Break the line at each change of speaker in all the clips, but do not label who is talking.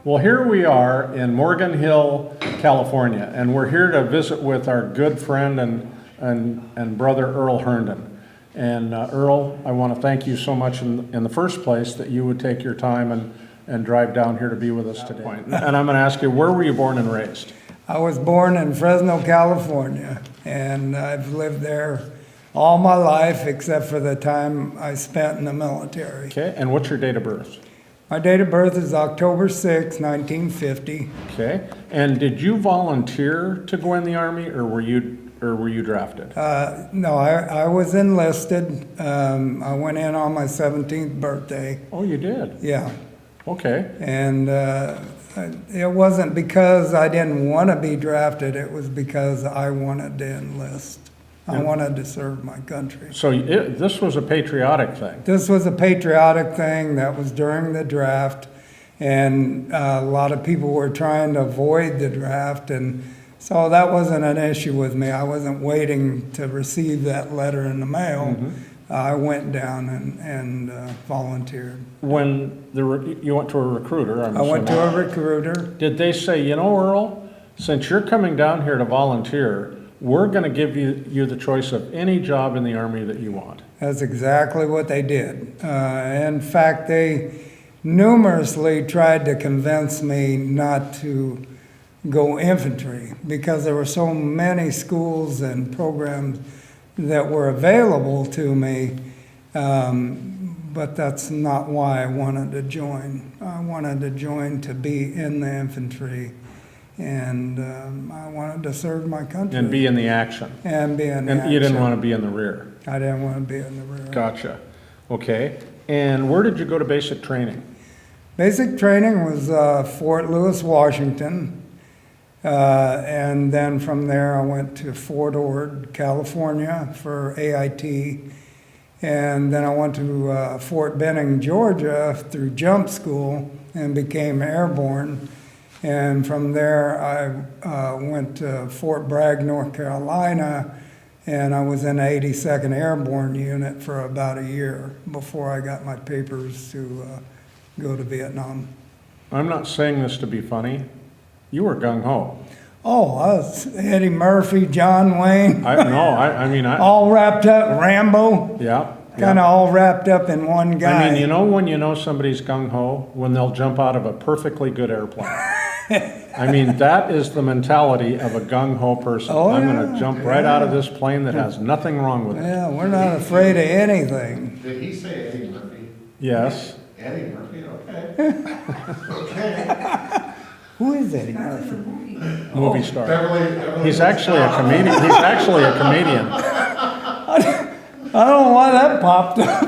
Well, here we are in Morgan Hill, California, and we're here to visit with our good friend and brother Earl Herndon. And Earl, I want to thank you so much in the first place that you would take your time and drive down here to be with us today. And I'm going to ask you, where were you born and raised?
I was born in Fresno, California, and I've lived there all my life except for the time I spent in the military.
Okay, and what's your date of birth?
My date of birth is October 6, 1950.
Okay, and did you volunteer to go in the Army, or were you drafted?
No, I was enlisted. I went in on my 17th birthday.
Oh, you did?
Yeah.
Okay.
And it wasn't because I didn't want to be drafted. It was because I wanted to enlist. I wanted to serve my country.
So this was a patriotic thing?
This was a patriotic thing that was during the draft, and a lot of people were trying to avoid the draft, and so that wasn't an issue with me. I wasn't waiting to receive that letter in the mail.
Mm-hmm.
I went down and volunteered.
When you went to a recruiter, I'm assuming.
I went to a recruiter.
Did they say, you know, Earl, since you're coming down here to volunteer, we're going to give you the choice of any job in the Army that you want?
That's exactly what they did. In fact, they numerously tried to convince me not to go infantry because there were so many schools and programs that were available to me, but that's not why I wanted to join. I wanted to join to be in the infantry, and I wanted to serve my country.
And be in the action.
And be in the action.
And you didn't want to be in the rear.
I didn't want to be in the rear.
Gotcha. Okay. And where did you go to basic training?
Basic training was Fort Lewis, Washington. And then from there I went to Fort Ord, California for AIT. And then I went to Fort Benning, Georgia through jump school and became airborne. And from there I went to Fort Bragg, North Carolina, and I was in the 82nd Airborne Unit for about a year before I got my papers to go to Vietnam.
I'm not saying this to be funny. You were gung-ho.
Oh, I was Eddie Murphy, John Wayne.
I mean,
all wrapped up, Rambo.
Yeah.
Kind of all wrapped up in one guy.
I mean, you know when you know somebody's gung-ho? When they'll jump out of a perfectly good airplane. I mean, that is the mentality of a gung-ho person.
Oh,
I'm
yeah,
going to jump right out of this plane that has nothing wrong with it.
Yeah, we're not afraid of anything.
Did he say Eddie Murphy?
Yes.
Eddie Murphy, okay. Okay.
Who is Eddie Murphy?
Movie star.
Beverly
He's actually a comedian. He's actually a comedian.
I don't know why that popped up.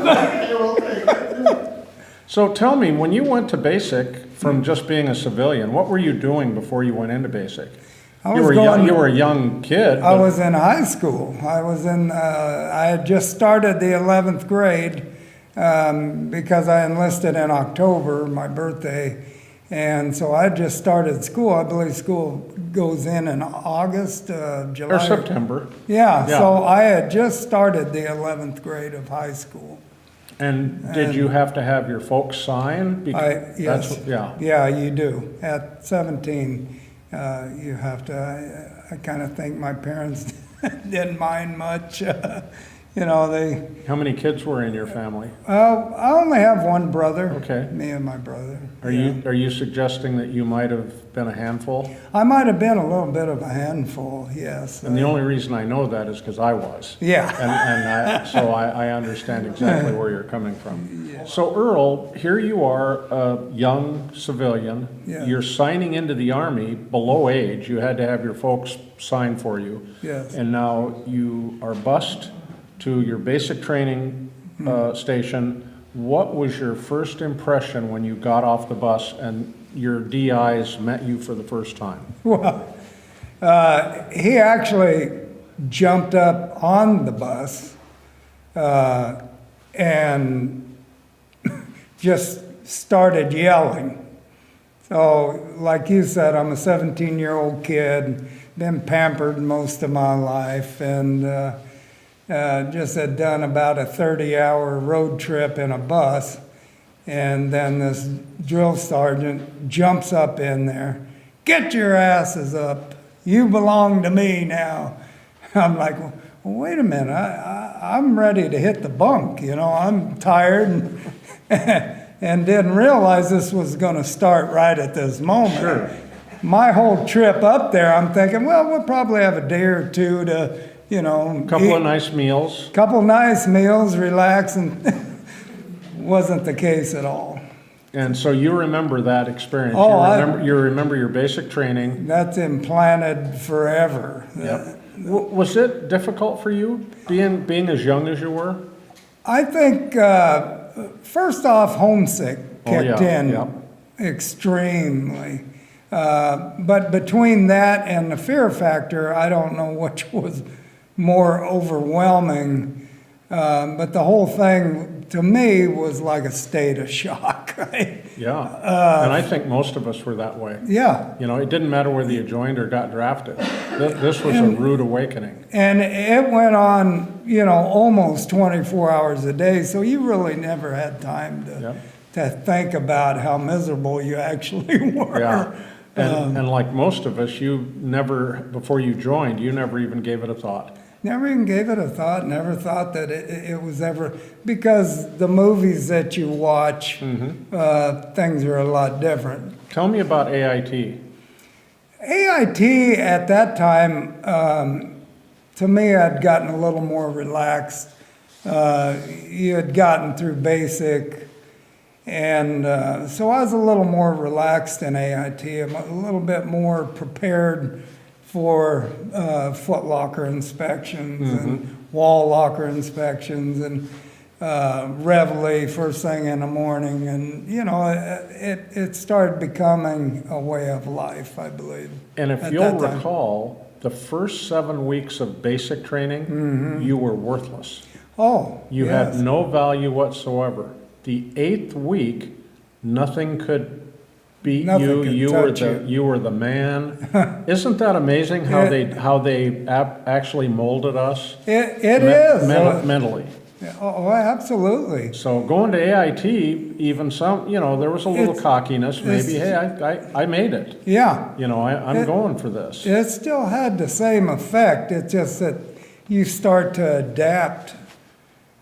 So tell me, when you went to basic from just being a civilian, what were you doing before you went into basic? You were a young kid.
I was in high school. I had just started the 11th grade because I enlisted in October, my birthday. And so I just started school. I believe school goes in August, July.
Or September.
Yeah, so I had just started the 11th grade of high school.
And did you have to have your folks sign?
Yes.
Yeah.
Yeah, you do. At 17, you have to. I kind of think my parents didn't mind much. You know, they.
How many kids were in your family?
I only have one brother.
Okay.
Me and my brother.
Are you suggesting that you might have been a handful?
I might have been a little bit of a handful, yes.
And the only reason I know that is because I was.
Yeah.
So I understand exactly where you're coming from.
Yeah.
So Earl, here you are, a young civilian.
Yeah.
You're signing into the Army below age. You had to have your folks sign for you.
Yes.
And now you are bused to your basic training station. What was your first impression when you got off the bus and your DIs met you for the first time?
Well, he actually jumped up on the bus and just started yelling. So, like you said, I'm a 17-year-old kid, been pampered most of my life, and just had done about a 30-hour road trip in a bus. And then this drill sergeant jumps up in there, "Get your asses up. You belong to me now." I'm like, well, wait a minute. I'm ready to hit the bunk. I'm tired and didn't realize this was going to start right at this moment.
Sure.
My whole trip up there, I'm thinking, well, we'll probably have a day or two to,
Couple of nice meals.
couple nice meals, relax, and wasn't the case at all.
And so you remember that experience.
Oh,
You remember your basic training.
That's implanted forever.
Yep. Was it difficult for you, being as young as you were?
I think, first off, homesick kicked in
yeah.
extremely. But between that and the fear factor, I don't know which was more overwhelming. But the whole thing, to me, was like a state of shock. Right?
Yeah. And I think most of us were that way.
Yeah.
It didn't matter whether you joined or got drafted. This was a rude awakening.
And it went on, almost 24 hours a day. So you really never had time to think about how miserable you actually were.
Yeah. And like most of us, before you joined, you never even gave it a thought.
Never even gave it a thought, never thought that it was ever, because the movies that you watch, things are a lot different.
Tell me about AIT.
AIT at that time, to me, I'd gotten a little more relaxed. You had gotten through basic, and so I was a little more relaxed in AIT. I'm a little bit more prepared for foot locker inspections and wall locker inspections and reveille first thing in the morning. And, it started becoming a way of life, I believe.
And if you'll recall, the first 7 weeks of basic training, you were worthless.
Oh,
You
yes.
had no value whatsoever. The 8th week, nothing could beat
Nothing
you.
could
You were
touch
you were the man. Isn't that amazing how they actually molded us?
It is.
Mentally.
Oh, absolutely.
So going to AIT, even there was a little cockiness. Maybe, hey, I made it.
Yeah.
I'm going for this.
It still had the same effect. It's just that you start to adapt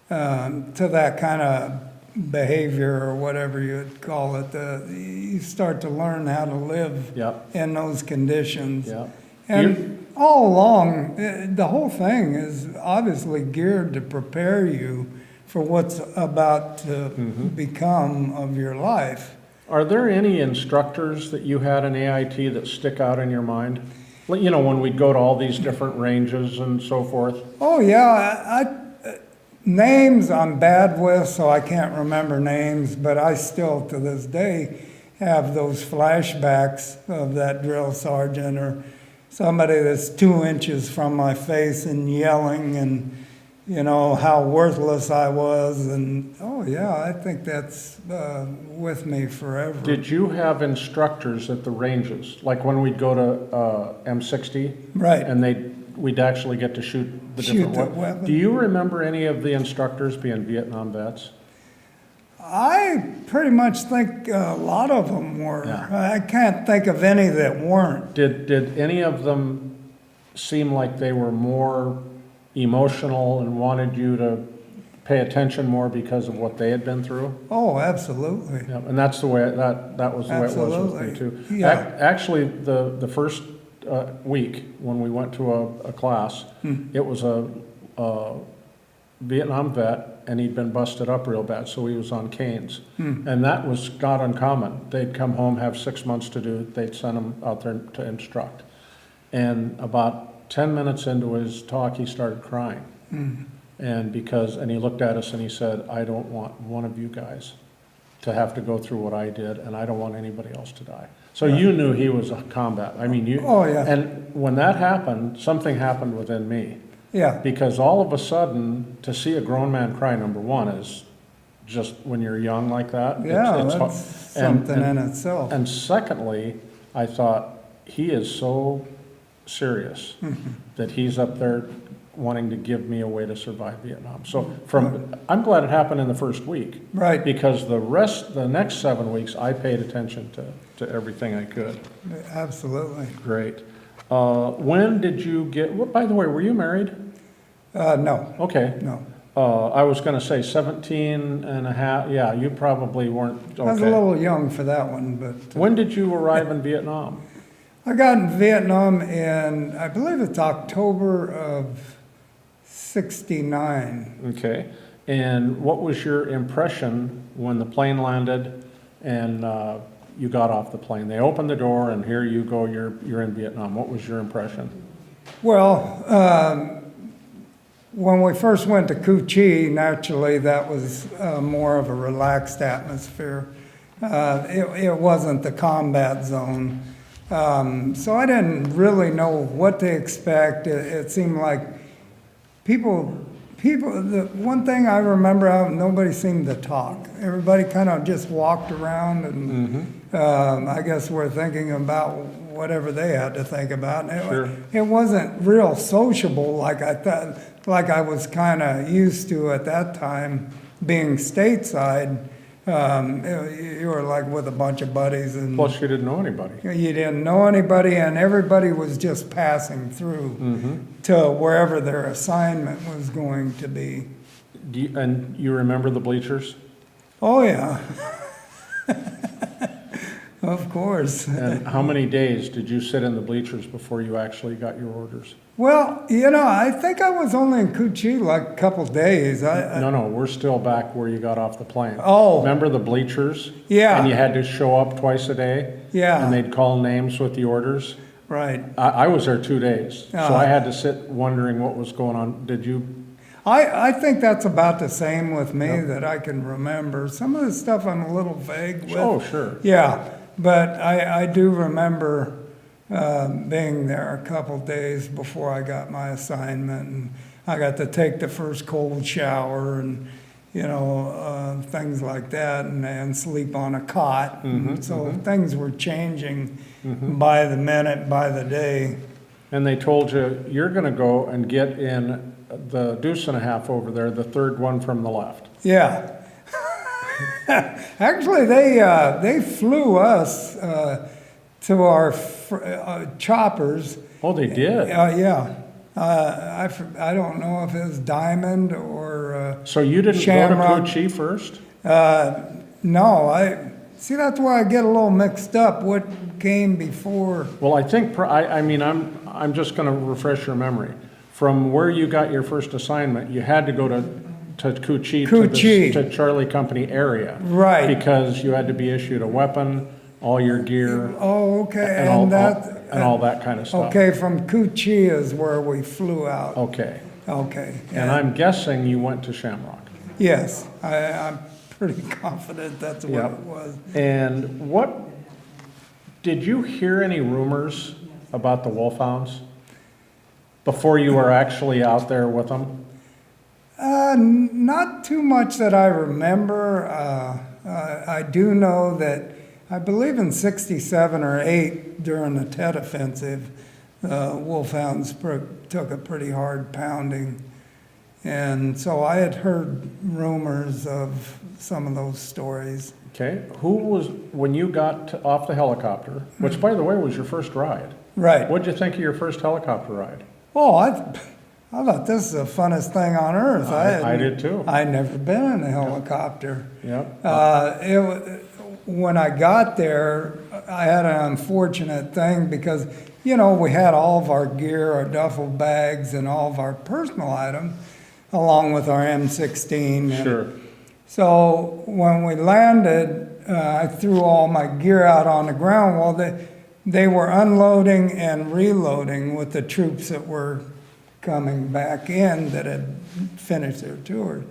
to that kind of behavior or whatever you'd call it. You start to learn how to live in those conditions.
Yeah.
And all along, the whole thing is obviously geared to prepare you for what's about to become of your life.
Are there any instructors that you had in AIT that stick out in your mind? When we'd go to all these different ranges and so forth.
Oh, yeah. Names I'm bad with, so I can't remember names, but I still, to this day, have those flashbacks of that drill sergeant or somebody that's 2 inches from my face and yelling and, how worthless I was. And, oh, yeah, I think that's with me forever.
Did you have instructors at the ranges? Like when we'd go to M60?
Right.
And we'd actually get to shoot the different
weapon.
Do you remember any of the instructors being Vietnam vets?
I pretty much think a lot of them were.
Yeah.
I can't think of any that weren't.
Did any of them seem like they were more emotional and wanted you to pay attention more because of what they had been through?
Oh, absolutely.
Yeah, and that's the way that was the way it was with me too.
Yeah.
Actually, the first week when we went to a class, it was a Vietnam vet, and he'd been busted up real bad, so he was on canes. And that was not uncommon. They'd come home, have 6 months to do, they'd send him out there to instruct. And about 10 minutes into his talk, he started crying. And he looked at us and he said, "I don't want one of you guys to have to go through what I did, and I don't want anybody else to die." So you knew he was a combat. I mean,
Oh, yeah.
And when that happened, something happened within me.
Yeah.
Because all of a sudden, to see a grown man cry, number one, is just when you're young like that.
Yeah,
it's
that's something in itself.
And secondly, I thought, he is so serious that he's up there wanting to give me a way to survive Vietnam. So I'm glad it happened in the first week.
Right.
Because the next 7 weeks, I paid attention to everything I could.
Absolutely.
Great. When did you well, by the way, were you married?
No,
Okay.
no.
I was gonna say 17 and a half, yeah, you probably weren't,
I was a
okay.
little young for that one, but
When did you arrive in Vietnam?
I got in Vietnam in, I believe it's October of '69.
Okay. And what was your impression when the plane landed and you got off the plane? They opened the door and here you go, you're in Vietnam. What was your impression?
Well, when we first went to Cu Chi, naturally that was more of a relaxed atmosphere. It wasn't the combat zone. So I didn't really know what to expect. It seemed like people, the one thing I remember, nobody seemed to talk. Everybody kind of just walked around and I guess we're thinking about whatever they had to think about. And
Sure.
it wasn't real sociable like I thought, like I was kind of used to at that time being stateside. You were like with a bunch of buddies and
Plus you didn't know anybody.
you didn't know anybody and everybody was just passing through to wherever their assignment was going to be.
And you remember the bleachers?
Oh, yeah. Of course.
And how many days did you sit in the bleachers before you actually got your orders?
Well, you know, I think I was only in Cu Chi like a couple days.
No, we're still back where you got off the plane.
Oh.
Remember the bleachers?
Yeah.
And you had to show up twice a day?
Yeah.
And they'd call names with the orders?
Right.
I was there 2 days, so
Uh-huh.
I had to sit wondering what was going on. Did you?
I think that's about the same with me that I can remember. Some of the stuff I'm a little vague with.
Oh, sure.
Yeah, but I do remember being there a couple days before I got my assignment, and I got to take the first cold shower and, you know, things like that, and sleep on a cot. And so things were changing by the minute, by the day.
And they told you, you're going to go and get in the deuce and a half over there, the third one from the left.
Yeah. Actually, they flew us to our choppers.
Oh, they did?
Yeah. I don't know if it was Diamond or
So you didn't
Shamrock.
go to Cu Chi first?
No. See, that's where I get a little mixed up. What came before?
Well, I think, I mean, I'm just going to refresh your memory. From where you got your first assignment, you had to go to Cu Chi, to Charlie Company area.
Right.
Because you had to be issued a weapon, all your gear,
Oh, okay.
and all that kind of stuff.
Okay, from Cu Chi is where we flew out.
Okay.
Okay.
And I'm guessing you went to Shamrock.
Yes, I'm pretty confident that's what
Yep.
it was.
And did you hear any rumors about the wolfhounds before you were actually out there with them?
Not too much that I remember. I do know that I believe in '67 or '8 during the Tet Offensive, wolfhounds took a pretty hard pounding. And so I had heard rumors of some of those stories.
Okay. When you got off the helicopter, which by the way was your first ride,
Right.
what'd you think of your first helicopter ride?
Oh, I thought this is the funnest thing on earth.
I did too.
I'd never been in a helicopter.
Yep.
When I got there, I had an unfortunate thing because, you know, we had all of our gear, our duffel bags, and all of our personal items, along with our M16.
Sure.
So when we landed, I threw all my gear out on the ground while they were unloading and reloading with the troops that were coming back in that had finished their tour.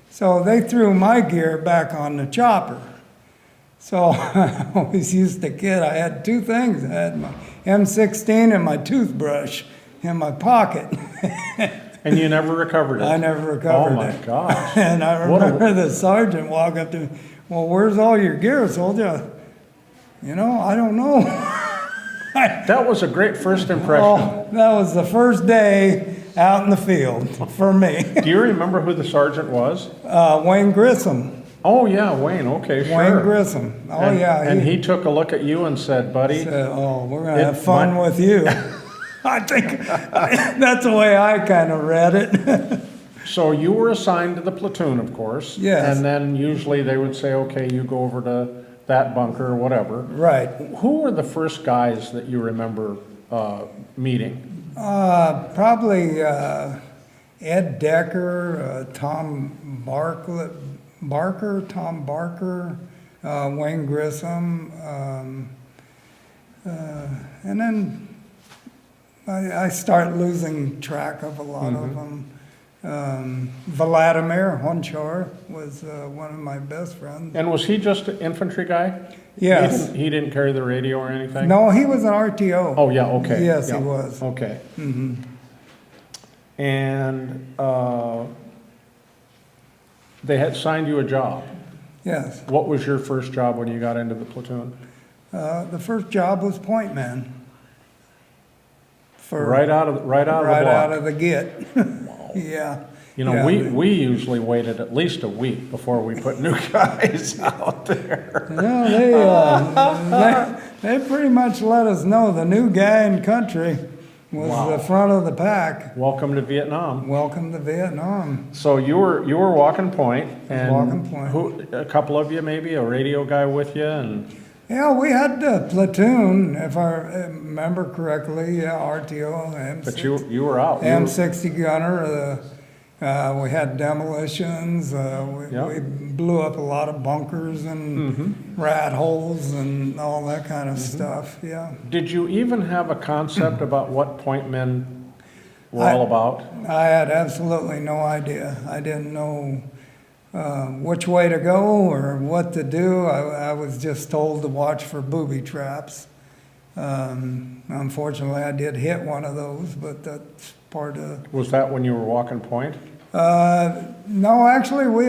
So they threw my gear back on the chopper. So I always used to kid, I had two things. I had my M16 and my toothbrush in my pocket.
And you never recovered it?
I never recovered it.
Oh my gosh.
And I remember the sergeant walk up to me, well, where's all your gear, soldier? You know, I don't know.
That was a great first impression.
Oh, that was the first day out in the field for me.
Do you remember who the sergeant was?
Wayne Grissom.
Oh, yeah, Wayne, okay, sure.
Wayne Grissom. Oh,
And-
yeah.
And he took a look at you and said, buddy,
said, "Oh, we're going
It
to have fun
might-
with you." I think that's the way I kind of read it.
so you were assigned to the platoon, of course.
Yes.
And then usually they would say, okay, you go over to that bunker or whatever.
Right.
Who were the first guys that you remember meeting?
Probably Ed Decker, Tom Barker, Wayne Grissom, and then I start losing track of a lot of them. Vladimir Honchar was one of my best friends.
And was he just an infantry guy?
Yes.
He didn't carry the radio or anything?
No, he was an RTO.
Oh, yeah, okay.
Yes,
yeah.
he was.
Okay.
Hmm.
And they had signed you a job.
Yes.
What was your first job when you got into the platoon?
The first job was point man. For
Right out of the
right
block.
out of the git. Yeah.
You know,
Yeah.
we usually waited at least a week before we put new guys out there.
No, they pretty much let us know the new guy in country was
Wow.
the front of the pack.
Welcome to Vietnam.
Welcome to Vietnam.
So you were walking point, and
Walking point.
a couple of you maybe, a radio guy with you, and
Yeah, we had a platoon, if I remember correctly. Yeah, RTO,
but you were out. You were-
M60 gunner. We had demolitions.
Yeah.
We blew up a lot of bunkers and rat holes and all that kind of stuff. Yeah.
Did you even have a concept about what point men were all about?
I had absolutely no idea. I didn't know which way to go or what to do. I was just told to watch for booby traps. Unfortunately, I did hit one of those, but that's part of.
Was that when you were walking point?
No, actually, we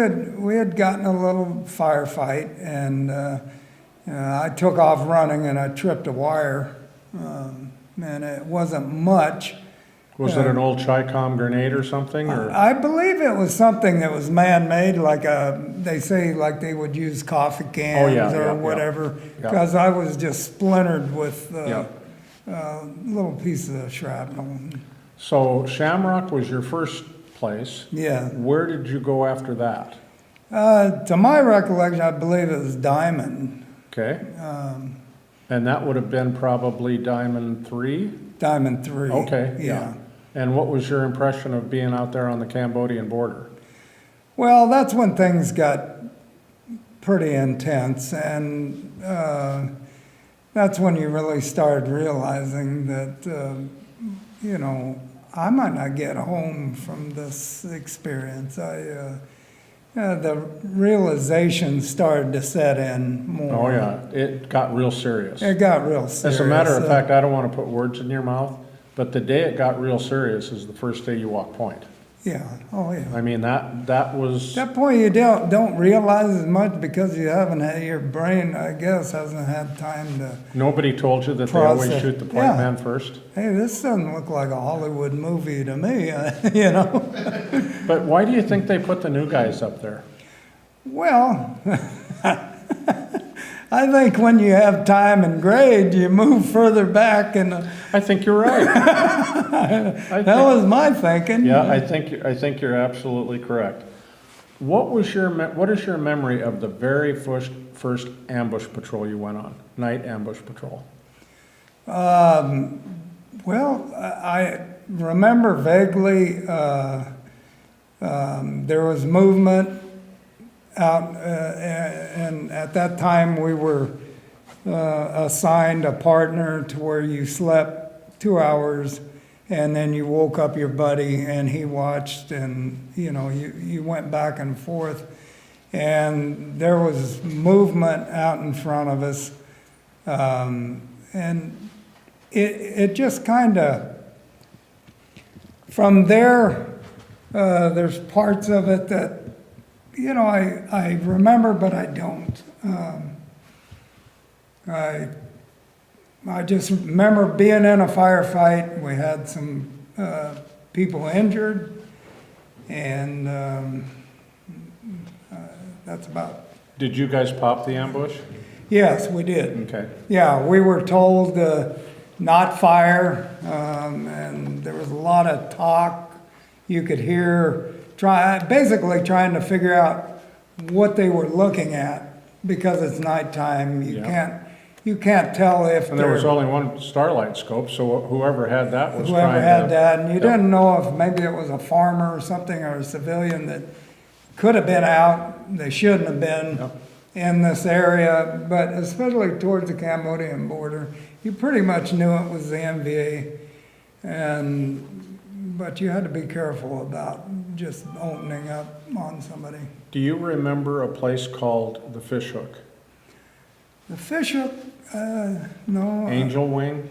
had gotten a little firefight, and I took off running, and I tripped a wire, and it wasn't much.
Was it an old Chi-Com grenade or something? Or
I believe it was something that was man-made, like they say, like they would use coffee cans
yeah,
or
yeah,
whatever.
yeah.
Because I was just splintered with
Yeah.
little pieces of shrapnel.
So Shamrock was your first place.
Yeah.
Where did you go after that?
To my recollection, I believe it was Diamond.
Okay. And that would have been probably Diamond 3?
Diamond 3.
Okay,
Yeah.
yeah. And what was your impression of being out there on the Cambodian border?
Well, that's when things got pretty intense, and that's when you really started realizing that, I might not get home from this experience. The realization started to set in more.
Oh, yeah, it got real serious.
It got real serious.
As a matter of fact, I don't want to put words in your mouth, but the day it got real serious is the first day you walk point.
Yeah, oh yeah.
I mean, that was,
At that point, you don't realize as much because you haven't had, your brain, I guess, hasn't had time to,
nobody told you that they always
Process.
shoot the point
Yeah.
man first?
hey, this doesn't look like a Hollywood movie to me,
But why do you think they put the new guys up there?
Well, I think when you have time and grade, you move further back, and
I think you're right.
that was my thinking.
Yeah, I think you're absolutely correct. What is your memory of the very first ambush patrol you went on? Night ambush patrol.
Well, I remember vaguely there was movement out, and at that time we were assigned a partner to where you slept 2 hours, and then you woke up your buddy and he watched, and you went back and forth, and there was movement out in front of us, and it just kind of, from there, there's parts of it that I remember, but I don't. I just remember being in a firefight. We had some people injured, and that's about.
Did you guys pop the ambush?
Yes, we did.
Okay.
Yeah, we were told not fire, and there was a lot of talk. You could hear basically trying to figure out what they were looking at because it's nighttime. You can't tell if
And there was only one starlight scope, so whoever had that was
whoever
trying
had
to.
that, and you
Yep.
didn't know if maybe it was a farmer or something or a civilian that could have been out. They shouldn't have been.
Yep.
In this area, but especially towards the Cambodian border, you pretty much knew it was the NVA, but you had to be careful about just opening up on somebody.
Do you remember a place called the Fish Hook?
The fish hook, no.
Angel Wing?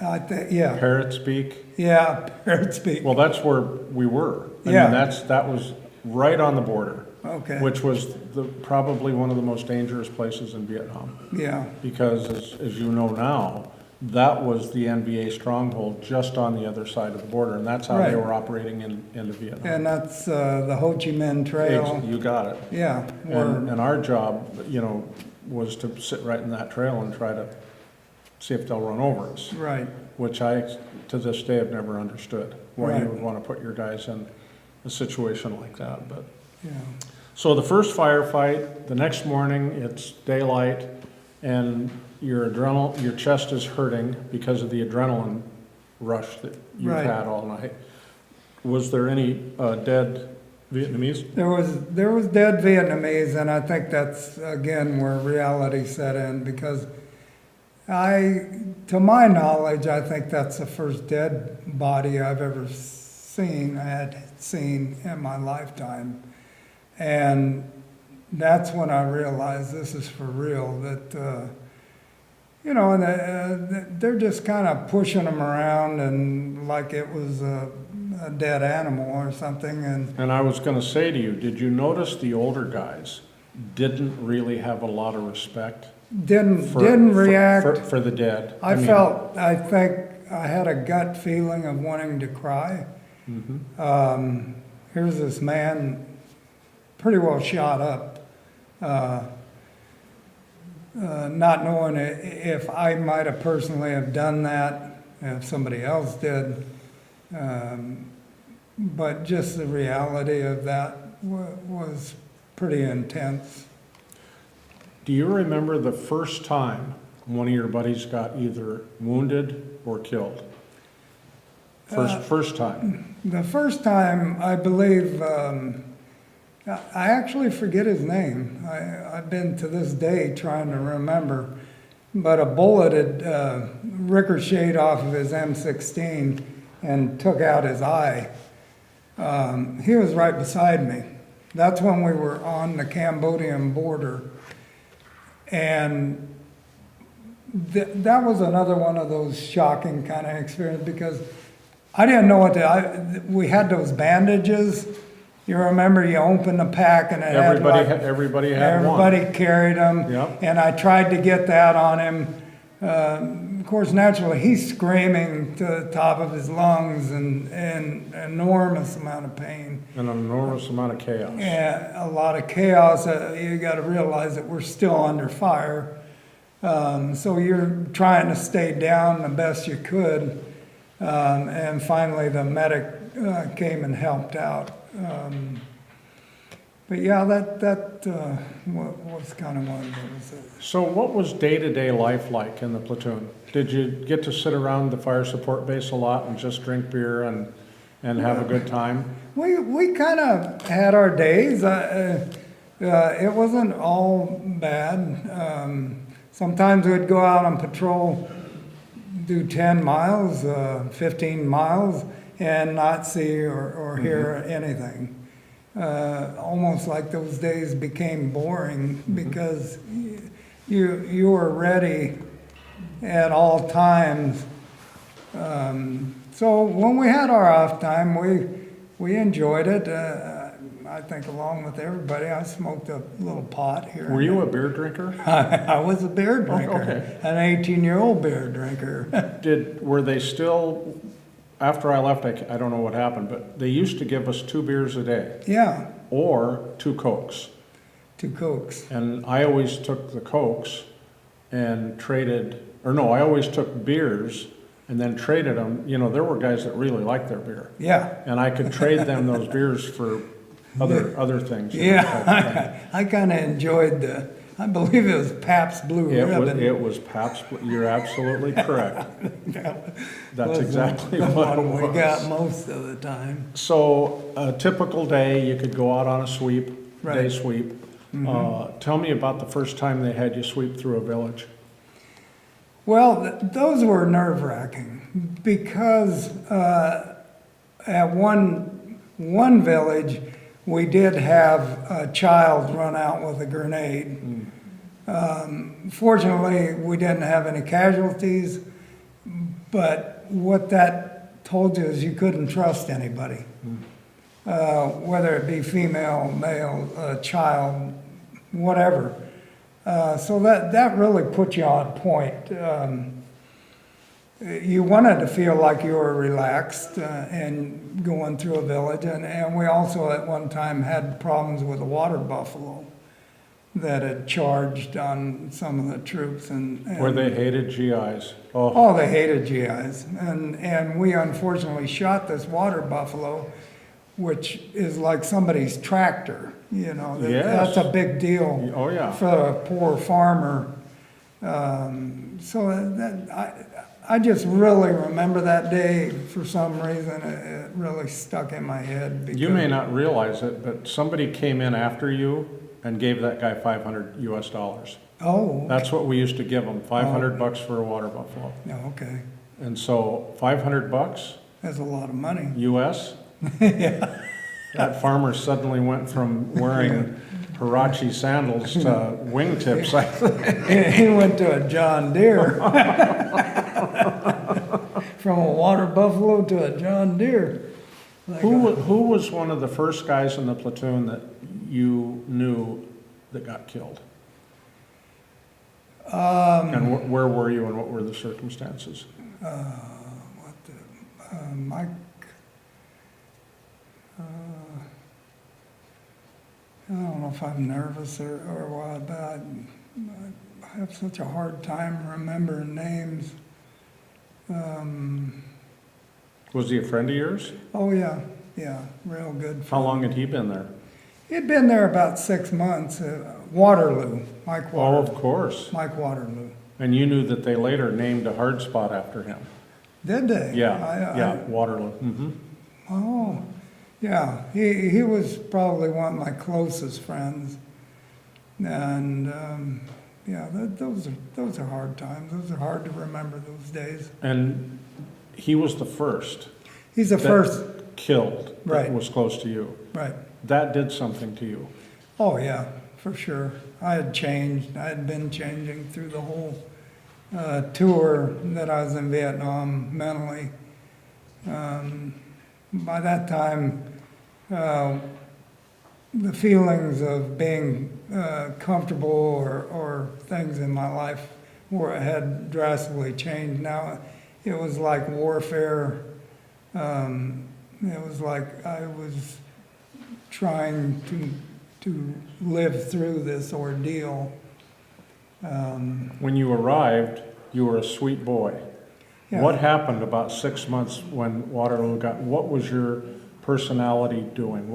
I think, yeah,
Parrot's Beak?
yeah, parrot speak.
Well, that's where we were. I
Yeah.
mean, that was right on the border,
Okay,
which was probably one of the most dangerous places in Vietnam.
yeah,
Because as you know now, that was the NVA stronghold just on the other side of the border, and that's how they
Right.
were operating into Vietnam.
and that's the Ho Chi Minh Trail.
You got it.
Yeah,
And our job, was to sit right in that trail and try to see if they'll run over us,
right,
which I, to this day, have never understood, why you
Right.
would want to put your guys in a situation like that, but.
yeah.
So the first firefight, the next morning, it's daylight, and your chest is hurting because of the adrenaline rush that you've
Right.
had all night. Was there any dead Vietnamese?
There was dead Vietnamese, and I think that's again where reality set in because to my knowledge, I think that's the first dead body I've ever had seen in my lifetime, and that's when I realized this is for real. That they're just kind of pushing them around and like it was a dead animal or something,
And I was gonna say to you, did you notice the older guys didn't really have a lot of respect
didn't
for
react.
for the dead?
I
mean,
think I had a gut feeling of wanting to cry.
mhm.
Here's this man pretty well shot up, not knowing if I might have personally have done that, if somebody else did. But just the reality of that was pretty intense.
Do you remember the first time one of your buddies got either wounded or killed? First time.
The first time, I believe, I actually forget his name. I've been to this day trying to remember, but a bullet had ricocheted off of his M16 and took out his eye. He was right beside me. That's when we were on the Cambodian border. And that was another one of those shocking kind of experiences because I didn't know what we had those bandages. You remember you opened the pack and it
Everybody
had
everybody had one.
everybody carried them.
Yep.
And I tried to get that on him. Of course, naturally, he's screaming to the top of his lungs and enormous amount of pain.
An enormous amount of chaos.
And a lot of chaos. You got to realize that we're still under fire. So you're trying to stay down the best you could. And finally, the medic came and helped out. But yeah, that was kind of one of those.
So what was day-to-day life like in the platoon? Did you get to sit around the fire support base a lot and just drink beer and have a good time?
We kind of had our days. It wasn't all bad. Sometimes we'd go out on patrol, do 10 miles, 15 miles, and not see or hear anything. Almost like those days became boring because you were ready at all times. So when we had our off time, we enjoyed it. I think along with everybody, I smoked a little pot here.
Were you a beer drinker?
I was a beer drinker,
okay.
an 18-year-old beer drinker.
Were they still after I left, I don't know what happened, but they used to give us 2 beers a day
Yeah,
or 2 Cokes.
2 Cokes.
And I always took the Cokes and traded, or no, I always took beers and then traded them. You know, there were guys that really liked their beer.
Yeah,
And I could trade them those beers for other things. you know, type of thing.
yeah. I kind of enjoyed I believe it was Pabst Blue Ribbon.
It was Pabst, you're absolutely correct. That's
Was
exactly
the
what it
one
was.
we got most of the time.
So a typical day, you could go out on a sweep, day
Right.
sweep. Tell me about the first time they had you sweep through a village.
Well, those were nerve-wracking because at one village, we did have a child run out with a grenade. Fortunately, we didn't have any casualties, but what that told you is you couldn't trust anybody, whether it be female, male, child, whatever. So that really put you on point. You wanted to feel like you were relaxed and going through a village, and we also at one time had problems with a water buffalo that had charged on some of the troops and
Where they hated GIs. Oh,
oh, they hated GIs, and we unfortunately shot this water buffalo, which is like somebody's tractor. You know,
Yes.
that's a big deal
oh yeah.
for a poor farmer. So I just really remember that day for some reason. It really stuck in my head.
You may not realize it, but somebody came in after you and gave that guy $500 US.
Oh,
That's what we used to give him, $500 for a water buffalo.
yeah, okay.
And so $500
That's a lot of money.
US.
Yeah.
That farmer suddenly went from wearing Hirachi sandals to wingtips. I think.
He went to a John Deere. From a water buffalo to a John Deere. Like
Who was one of the first guys in the platoon that you knew that got killed? And where were you and what were the circumstances?
Mike, I don't know if I'm nervous or what, but I have such a hard time remembering names.
Was he a friend of yours?
Oh, yeah, real good.
How long had he been there?
He'd been there about 6 months. Waterloo, Mike
Oh,
Waterloo.
of course.
Mike Waterloo.
And you knew that they later named a hard spot after him.
Did they?
Yeah, Waterloo.
Oh, yeah. He was probably one of my closest friends, and yeah, those are hard times. Those are hard to remember those days.
And he was the first
He's the
that
first,
killed that
Right.
was close to you.
right?
That did something to you.
Oh yeah, for sure. I had changed. I had been changing through the whole tour that I was in Vietnam mentally. By that time, the feelings of being comfortable or things in my life had drastically changed. Now it was like warfare. It was like I was trying to live through this ordeal.
When you arrived, you were a sweet boy.
Yeah.
What happened about 6 months when Waterloo what was your personality doing?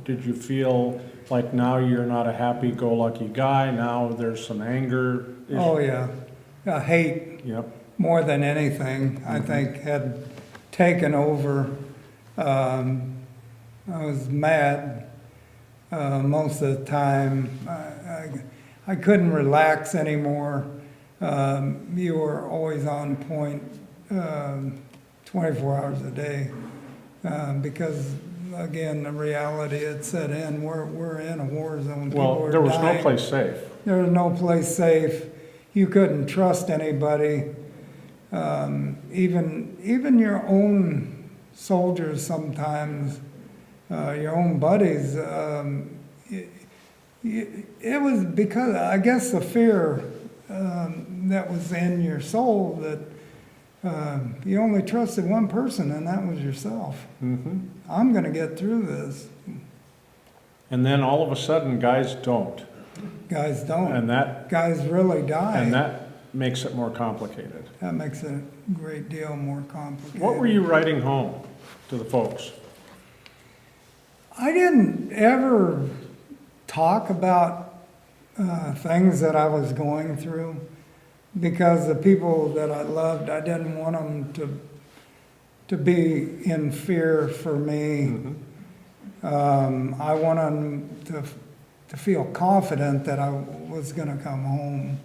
Did you feel like now you're not a happy-go-lucky guy, now there's some anger?
Oh yeah, hate
Yep.
more than anything, I think, had taken over. I was mad most of the time. I couldn't relax anymore. You were always on point 24 hours a day because, again, the reality had set in. We're in a war zone. People
Well,
are
there was no
dying.
place safe.
There was no place safe. You couldn't trust anybody. Even your own soldiers sometimes, your own buddies. It was because, I guess, the fear that was in your soul You only trusted one person, and that was yourself.
Mm-hmm.
I'm going to get through this.
And then all of a sudden, guys don't.
Guys don't.
And that,
Guys really die.
and that makes it more complicated.
That makes it a great deal more complicated.
What were you writing home to the folks?
I didn't ever talk about things that I was going through because the people that I loved, I didn't want them to be in fear for me.
Mm-hmm.
I wanted them to feel confident that I was going to come home.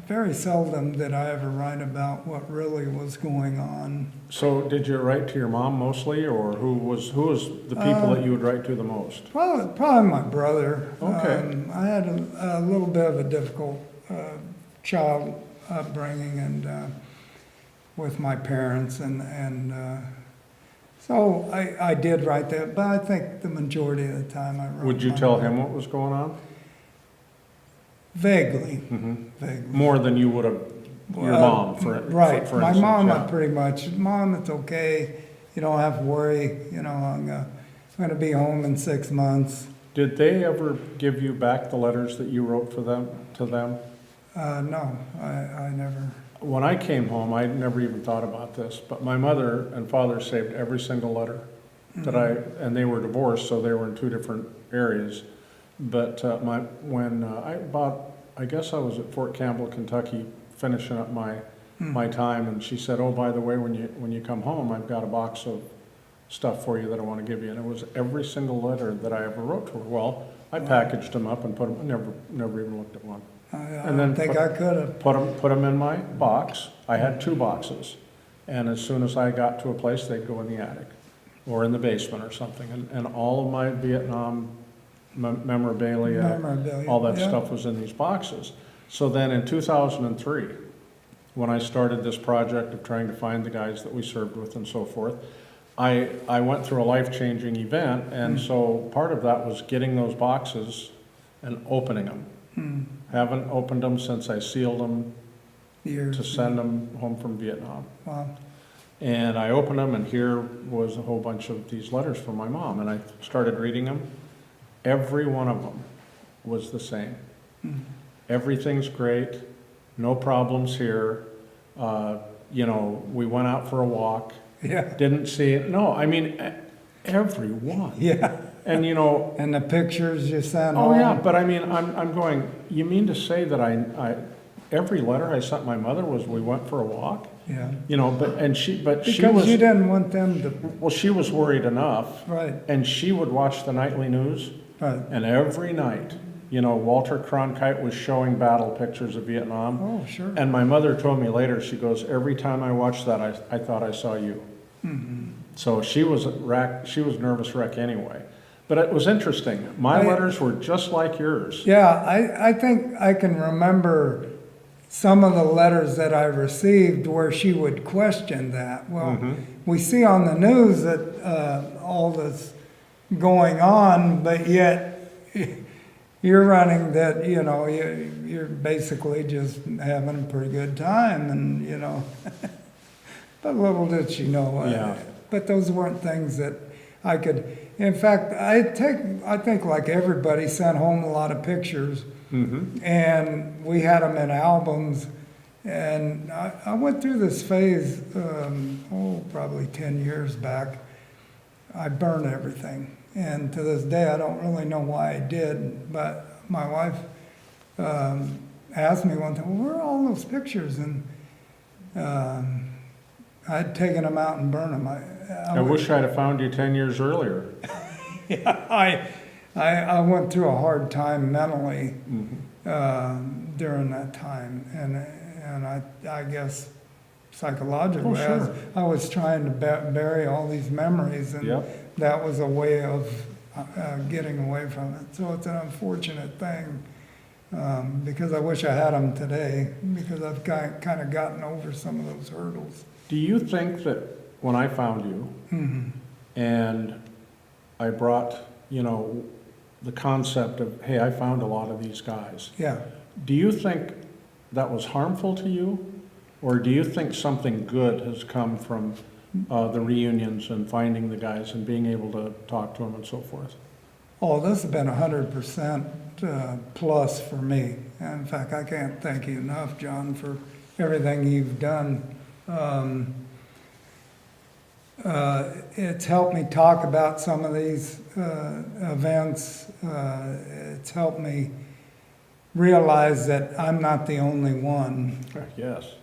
Very seldom did I ever write about what really was going on.
So did you write to your mom mostly, or who was the people that you would write to the most?
Probably my brother.
Okay.
I had a little bit of a difficult child upbringing and with my parents, and so I did write that, but I think the majority of the time I wrote.
Would you
my
tell
mother.
him what was going on?
Vaguely,
Mm-hmm.
vaguely.
More than you would have your mom,
Right.
for
My
instance,
mom,
yeah.
I pretty much, Mom, it's okay. You don't have to worry. You know, I'm gonna be home in 6 months.
Did they ever give you back the letters that you wrote to them?
No, I never.
When I came home, I never even thought about this, but my mother and father saved every single letter that and they were divorced, so they were in two different areas. But I guess I was at Fort Campbell, Kentucky, finishing up my time, and she said, "Oh, by the way, when you come home, I've got a box of stuff for you that I want to give you." And it was every single letter that I ever wrote to her. Well, I packaged them up and put them. Never even looked at one.
I
And
don't
then
think I could have.
Put them in my box. I had 2 boxes, and as soon as I got to a place, they'd go in the attic or in the basement or something. And all of my Vietnam memorabilia, all that
yeah.
stuff was in these boxes. So then in 2003, when I started this project of trying to find the guys that we served with and so forth, I went through a life-changing event, and so part of that was getting those boxes and opening them. Haven't opened them since I sealed them
Years.
to send them home from Vietnam.
Wow.
And I opened them, and here was a whole bunch of these letters from my mom, and I started reading them. Every one of them was the same. Everything's great, no problems here. We went out for a walk,
Yeah.
didn't see it. No, I mean, every one.
Yeah.
And
And the pictures you sent
oh
home.
yeah, but I mean, I'm going, you mean to say that I every letter I sent my mother was, we went for a walk?
Yeah.
But she
Because
was,
you didn't want them to.
well, she was worried enough,
Right.
and she would watch the nightly news,
Right.
and every night, Walter Cronkite was showing battle pictures of Vietnam,
Oh, sure.
and my mother told me later, she goes, every time I watched that, I thought I saw you. So she was a nervous wreck anyway. But it was interesting. My letters were just like yours.
Yeah, I think I can remember some of the letters that I received where she would question that. Well, we see on the news that all this going on, but yet you're running that, you're basically just having a pretty good time, and, but little did she know.
Yeah.
But those weren't things that I could, in fact, I think like everybody, sent home a lot of pictures, and we had them in albums, and I went through this phase, probably 10 years back. I burned everything, and to this day I don't really know why I did, but my wife asked me one time, well, where are all those pictures? And I'd taken them out and burned them.
I wish I'd have found you 10 years earlier.
Yeah, I went through a hard time mentally during that time, and I guess psychologically,
Oh, sure.
I was trying to bury all these memories, and
Yep.
that was a way of getting away from it. So it's an unfortunate thing, because I wish I had them today, because I've kind of gotten over some of those hurdles.
Do you think that when I found you and I brought, the concept of, hey, I found a lot of these guys,
Yeah.
do you think that was harmful to you? Or do you think something good has come from the reunions and finding the guys and being able to talk to them and so forth?
Oh, this has been 100% plus for me. In fact, I can't thank you enough, John, for everything you've done. It's helped me talk about some of these events. It's helped me realize that I'm not the only one
Yes.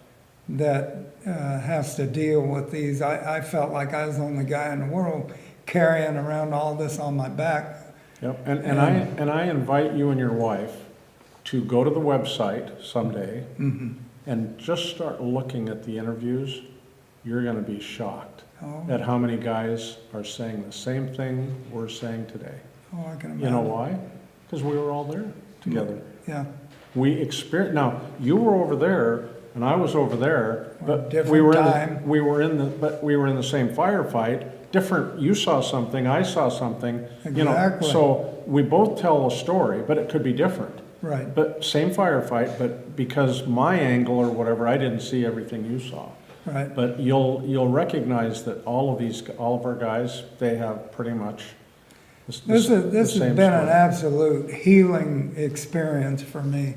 that has to deal with these. I felt like I was the only guy in the world carrying around all this on my back.
Yep, and I invite you and your wife to go to the website someday and just start looking at the interviews. You're gonna be shocked at how many guys are saying the same thing we're saying today.
Oh, I can imagine.
You know why? Because we were all there together.
Yeah.
We experienced, now, you were over there and I was over there, but
Different
we were
time.
we were in the same firefight. Different, you saw something, I saw something, you know,
Exactly.
so we both tell a story, but it could be different.
Right.
But same firefight, but because my angle or whatever, I didn't see everything you saw.
Right.
But you'll recognize that all of our guys, they have pretty much
This has
same
been an
story.
absolute healing experience for me.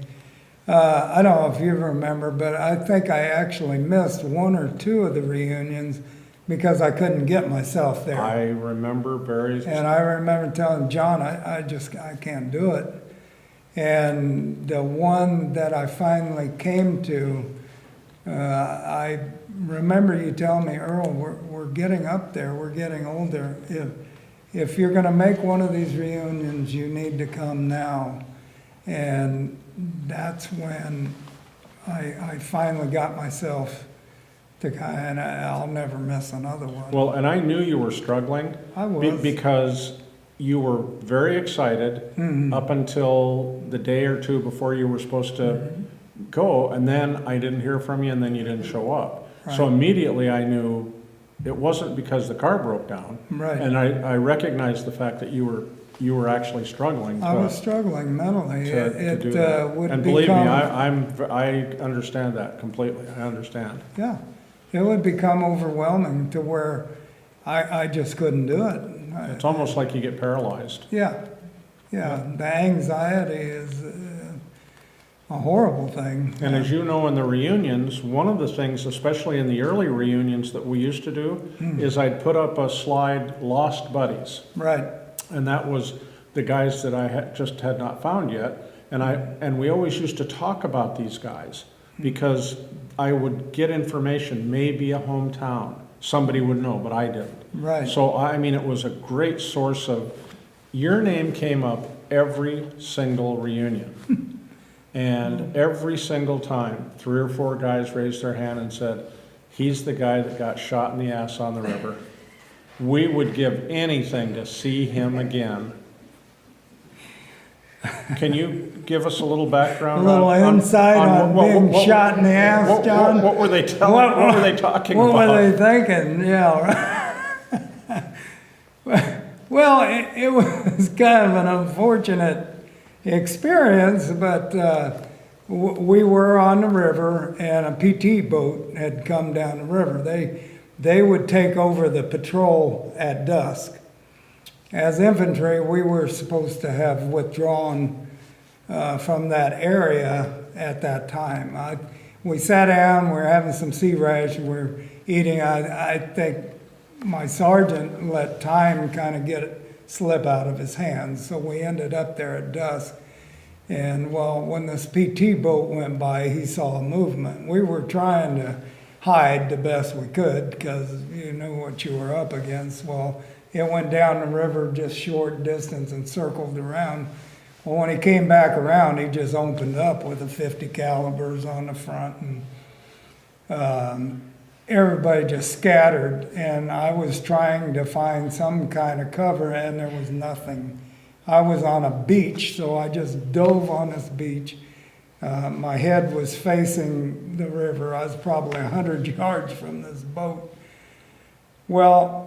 I don't know if you remember, but I think I actually missed one or two of the reunions because I couldn't get myself there.
I remember very.
And I remember telling John, I can't do it. And the one that I finally came to, I remember you telling me, Earl, we're getting up there, we're getting older. If you're gonna make one of these reunions, you need to come now. And that's when I finally got myself to and I'll never miss another one.
Well, and I knew you were struggling.
I was.
Because you were very excited up until the day or two before you were supposed to go, and then I didn't hear from you, and then you didn't show up. So
Right.
immediately I knew it wasn't because the car broke down.
Right.
And I recognized the fact that you were actually struggling
I was struggling mentally.
to do
It
that.
would
And believe me,
become,
I understand that completely. I understand.
yeah, it would become overwhelming to where I just couldn't do it.
It's almost like you get paralyzed.
Yeah, the anxiety is a horrible thing.
And as you know, in the reunions, one of the things, especially in the early reunions that we used to do, is I'd put up a slide, Lost Buddies.
Right,
And that was the guys that I just had not found yet. And we always used to talk about these guys because I would get information, maybe a hometown. Somebody would know, but I didn't.
right.
So, I mean, it was a great source of, your name came up every single reunion. And every single time, 3 or 4 guys raised their hand and said, he's the guy that got shot in the ass on the river. We would give anything to see him again. Can you give us a little background?
A little insight on being shot in the ass, John?
What were they telling, what were they talking about?
What were they thinking? Yeah. Right. Well, it was kind of an unfortunate experience, but we were on the river and a PT boat had come down the river. They would take over the patrol at dusk. As infantry, we were supposed to have withdrawn from that area at that time. We sat down, we were having some sea rash, we were eating. I think my sergeant let time kind of slip out of his hands, so we ended up there at dusk. And well, when this PT boat went by, he saw a movement. We were trying to hide the best we could because you knew what you were up against. Well, it went down the river just short distance and circled around. Well, when he came back around, he just opened up with the 50 calibers on the front, and everybody just scattered. And I was trying to find some kind of cover, and there was nothing. I was on a beach, so I just dove on this beach. My head was facing the river. I was probably 100 yards from this boat. Well,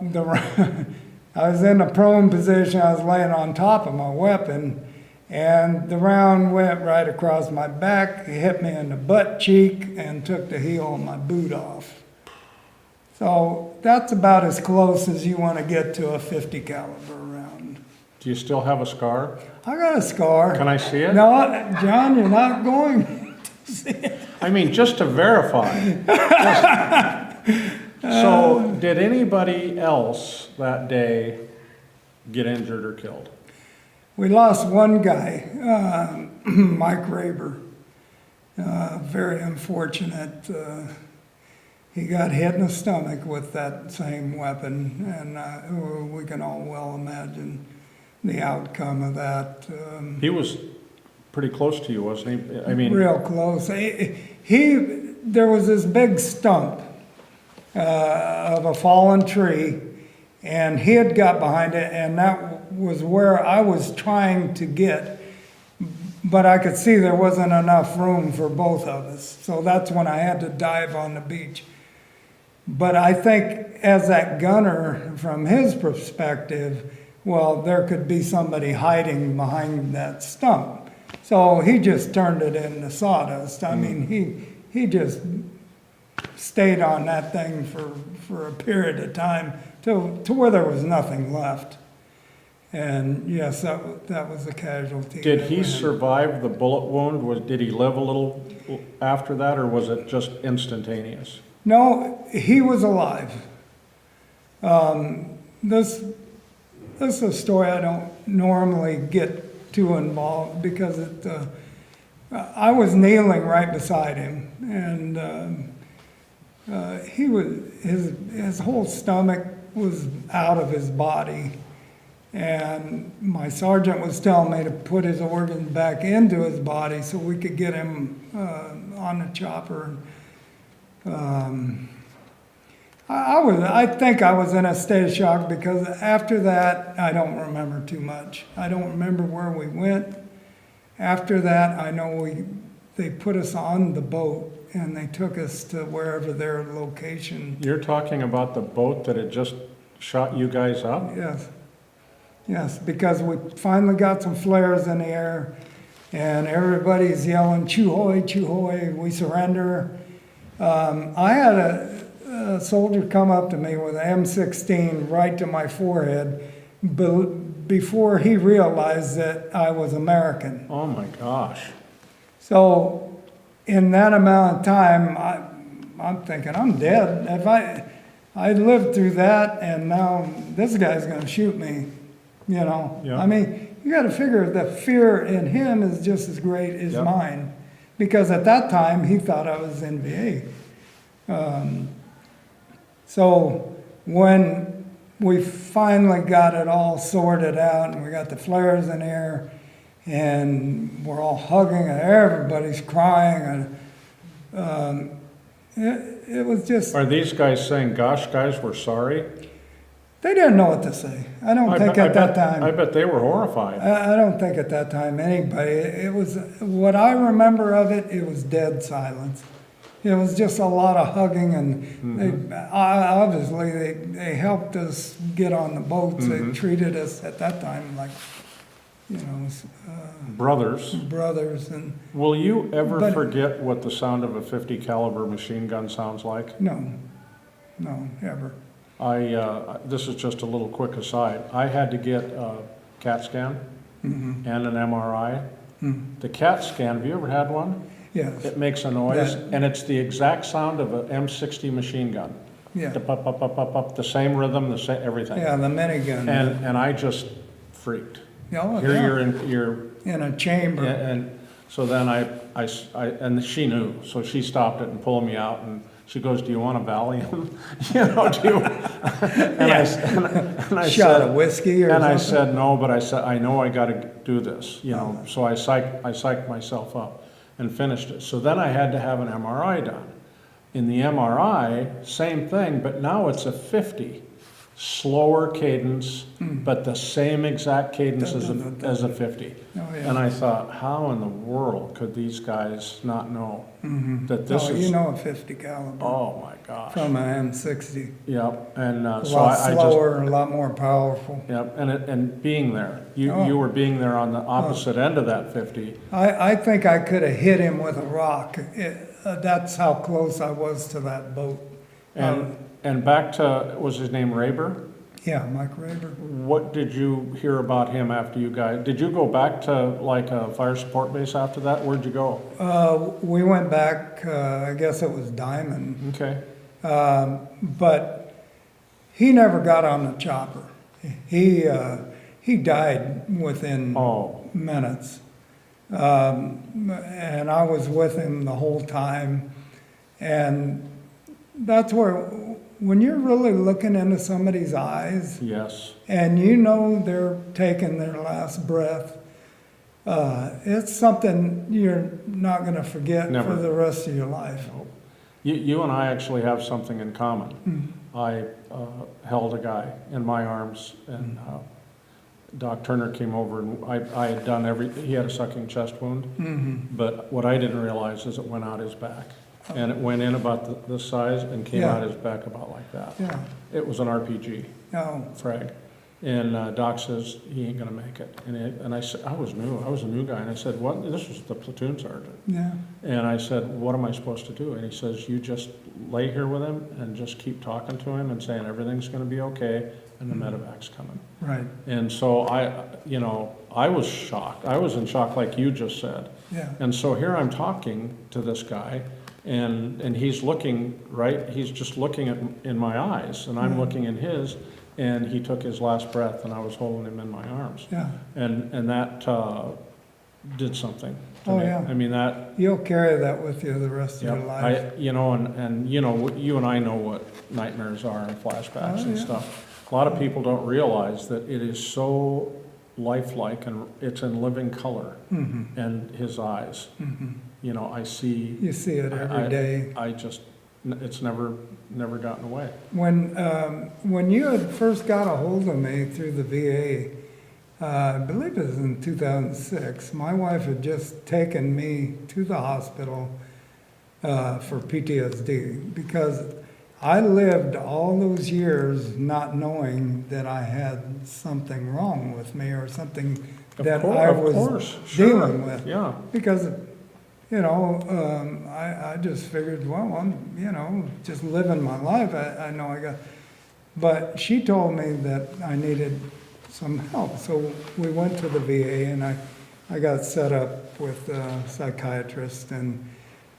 I was in a prone position. I was laying on top of my weapon, And the round went right across my back, it hit me in the butt cheek and took the heel of my boot off. So that's about as close as you want to get to a 50 caliber round.
Do you still have a scar?
I got a scar.
Can I see it?
No, John, you're not going to see it.
I mean, just to verify. So, did anybody else that day get injured or killed?
We lost one guy, Mike Raber. Very unfortunate. He got hit in the stomach with that same weapon, and we can all well imagine the outcome of that.
He was pretty close to you, wasn't he? I mean,
Real close. There was this big stump of a fallen tree, and he had got behind it, and that was where I was trying to get, but I could see there wasn't enough room for both of us. So that's when I had to dive on the beach. But I think as that gunner, from his perspective, well, there could be somebody hiding behind that stump. So he just turned it into sawdust. I mean, he just stayed on that thing for a period of time to where there was nothing left. And yes, that was a casualty.
did he survive the bullet wound? Did he live a little after that, or was it just instantaneous?
No, he was alive. This is a story I don't normally get too involved because I was kneeling right beside him, and he was his whole stomach was out of his body, and my sergeant was telling me to put his organs back into his body so we could get him on the chopper. I think I was in a state of shock because after that, I don't remember too much. I don't remember where we went. After that, I know they put us on the boat and they took us to wherever their location.
You're talking about the boat that had just shot you guys up?
Yes. Yes, because we finally got some flares in the air and everybody's yelling, "Chuhoy, we surrender." I had a soldier come up to me with an M16 right to my forehead before he realized that I was American.
Oh my gosh.
So in that amount of time, I'm thinking, I'm dead. If I lived through that and now this guy's going to shoot me, you know.
Yeah.
I mean, you got to figure that fear in him is just as great as
Yep.
mine. Because at that time, he thought I was NVA. So when we finally got it all sorted out and we got the flares in there and we're all hugging and everybody's crying and it was just,
Are these guys saying, "Gosh, guys, we're sorry"?
they didn't know what to say. I don't think at that time.
I bet they were horrified.
I don't think at that time anybody, it was, what I remember of it, it was dead silence. It was just a lot of hugging and obviously they helped us get on the boats. They treated us at that time like, you know,
Brothers,
brothers and
will you ever
But-
forget what the sound of a 50 caliber machine gun sounds like?
no, ever.
This is just a little quick aside. I had to get a CAT scan and an MRI. The CAT scan, have you ever had one?
Yes,
It makes a noise,
That-
and it's the exact sound of an M60 machine gun.
yeah,
The pop, pop, pop, pop, pop, the same rhythm, the same, everything.
yeah, the minigun.
And I just freaked.
Oh,
Here
yeah.
you're,
In a chamber.
and so then and she knew, so she stopped it and pulled me out, and she goes, "Do you want a Valium?" You know, do you? And I
Shot
said,
of whiskey or
and I
something?
said, "No," but I said, "I know I gotta do this," you know, so I psyched myself up and finished it. So then I had to have an MRI done. In the MRI, same thing, but now it's a 50. slower cadence, but the same exact cadence as a 50.
Oh, yeah.
And I thought, how in the world could these guys not know that this
Oh,
is?
you know a 50 caliber
Oh my gosh.
from an M60.
Yep, and
A
so
lot
I just.
slower and a lot more powerful.
Yep, and being there, you
Oh.
were being there on the opposite end of that 50.
I think I could have hit him with a rock. That's how close I was to that boat.
And back to, was his name Raber?
Yeah, Mike Raber.
What did you hear about him after you guys, did you go back to like a fire support base after that? Where'd you go?
We went back, I guess it was Diamond,
Okay,
but he never got on the chopper. He died within
oh,
minutes. And I was with him the whole time. And that's where, when you're really looking into somebody's eyes
yes,
and you know they're taking their last breath, it's something you're not going to forget
Never.
for the rest of your life.
you and I actually have something in common. I held a guy in my arms, and Doc Turner came over, and I had done he had a sucking chest wound, but what I didn't realize is it went out his back. And it went in about this size and came
Yeah.
out his back about like that.
Yeah.
It was an RPG
No.
frag. And Doc says, he ain't gonna make it. And I said, I was a new guy, and I said, what, this was the platoon sergeant.
Yeah.
And I said, what am I supposed to do? And he says, you just lay here with him and just keep talking to him and saying everything's gonna be okay, and the medevac's coming.
Right.
And so I was shocked. I was in shock like you just said.
Yeah.
And so here I'm talking to this guy, and he's looking, right, he's just looking in my eyes, and I'm looking in his, and he took his last breath, and I was holding him in my arms.
Yeah.
And that did something to
Oh,
me.
yeah.
I mean, that,
You'll carry that with you the rest of your
yeah,
life.
and you and I know what nightmares are and flashbacks
Oh,
and
yeah.
stuff. A lot of people don't realize that it is so lifelike, and it's in living color, and his eyes. I see.
You see it every day.
I just, it's never gotten away.
When you had first got a hold of me through the VA, I believe it was in 2006, my wife had just taken me to the hospital for PTSD, because I lived all those years not knowing that I had something wrong with me or something that I
Of
was
course, sure.
dealing with.
Yeah,
Because, I just figured, well, I'm, just living my life. I know I got, but she told me that I needed some help. So we went to the VA, and I got set up with a psychiatrist,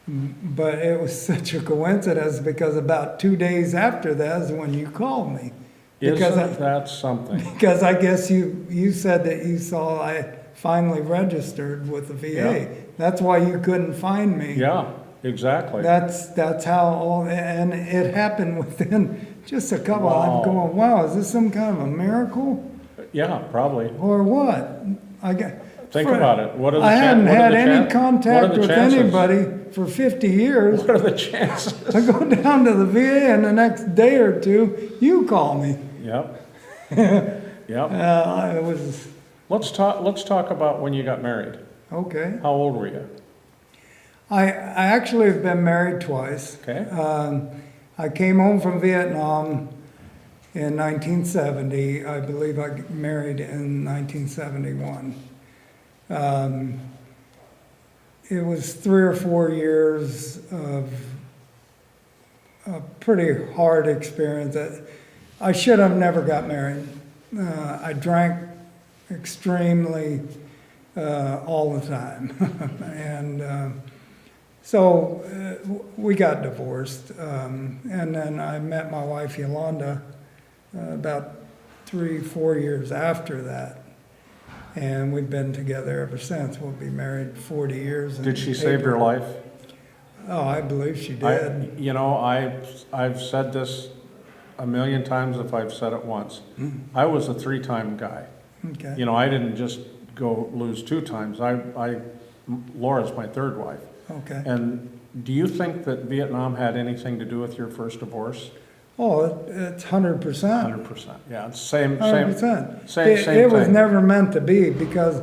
but it was such a coincidence, because about 2 days after that is when you called me.
isn't that something?
Because I guess you said that you saw I finally registered with the VA.
Yeah.
That's why you couldn't find me.
Yeah, exactly.
That's how and it happened within just a couple.
Wow.
I'm going, wow, is this some kind of a miracle
Yeah, probably.
or what?
Think about it. What are the
I hadn't
what are
had
the
any
what
contact
are the
with
chances?
anybody for 50 years.
What are the chances?
I go down to the VA, and the next day or two, you call me.
Yep. Yep.
It was
Let's talk about when you got married.
okay.
How old were you?
I actually have been married twice.
Okay.
I came home from Vietnam in 1970. I believe I got married in 1971. It was 3 or 4 years of a pretty hard experience. I should have never got married. I drank extremely all the time. And so we got divorced. And then I met my wife, Yolanda, about 3-4 years after that. And we've been together ever since. We'll be married 40 years.
Did she save your life?
Oh, I believe she
I,
did.
I've said this a million times if I've said it once. I was a 3-time guy.
Okay.
I didn't just go lose 2 times. Laura's my 3rd wife.
Okay.
And do you think that Vietnam had anything to do with your first divorce?
Oh, it's 100%.
100%. Yeah, it's same,
100%.
same
It was
thing.
never meant to be, because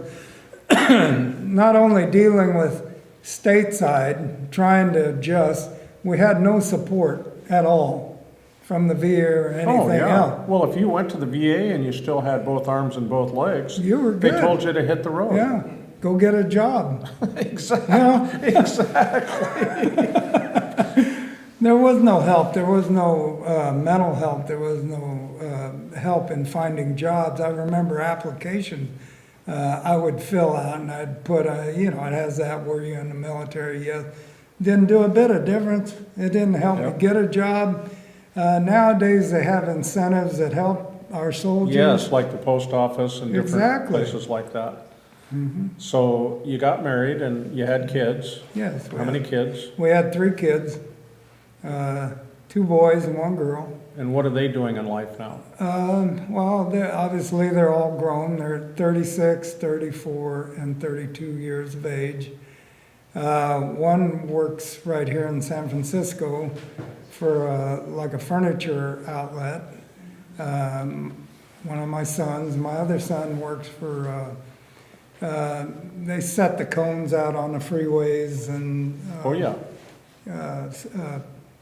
not only dealing with stateside, trying to adjust, we had no support at all from the VA or
Oh,
anything
yeah.
else.
Well, if you went to the VA and you still had both arms and both legs,
You were
they
good.
told you to hit the road.
Yeah, go get a job.
Exactly.
You know?
Exactly.
There was no help. There was no mental help. There was no help in finding jobs. I remember applications I would fill out, and I'd put, it has that, were you in the military? Yes. Didn't do a bit of difference. It didn't help me
Yep.
get a job. Nowadays, they have incentives that help our soldiers.
Yes, like the post office and different
Exactly.
places like that. So you got married and you had kids.
Yes.
How many kids?
We had 3 kids, 2 boys and 1 girl.
And what are they doing in life now?
Well, obviously they're all grown. They're 36, 34, and 32 years of age. One works right here in San Francisco for like a furniture outlet. One of my sons, my other son works for, they set the cones out on the freeways and
Oh, yeah.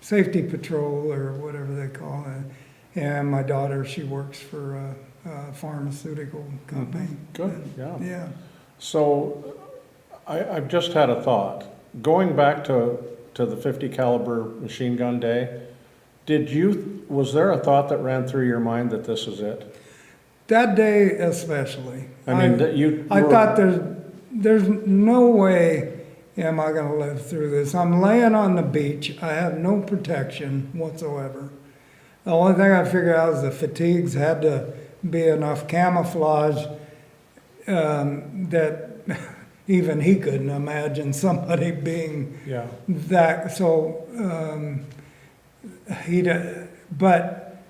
safety patrol or whatever they call it. And my daughter, she works for a pharmaceutical company.
Good, yeah.
Yeah.
So I've just had a thought. Going back to the 50 caliber machine gun day, was there a thought that ran through your mind that this is it?
That day especially.
I mean, that you
I
were-
thought there's no way am I gonna live through this. I'm laying on the beach. I have no protection whatsoever. The only thing I figured out is the fatigues had to be enough camouflage that even he couldn't imagine somebody being
Yeah.
that. So but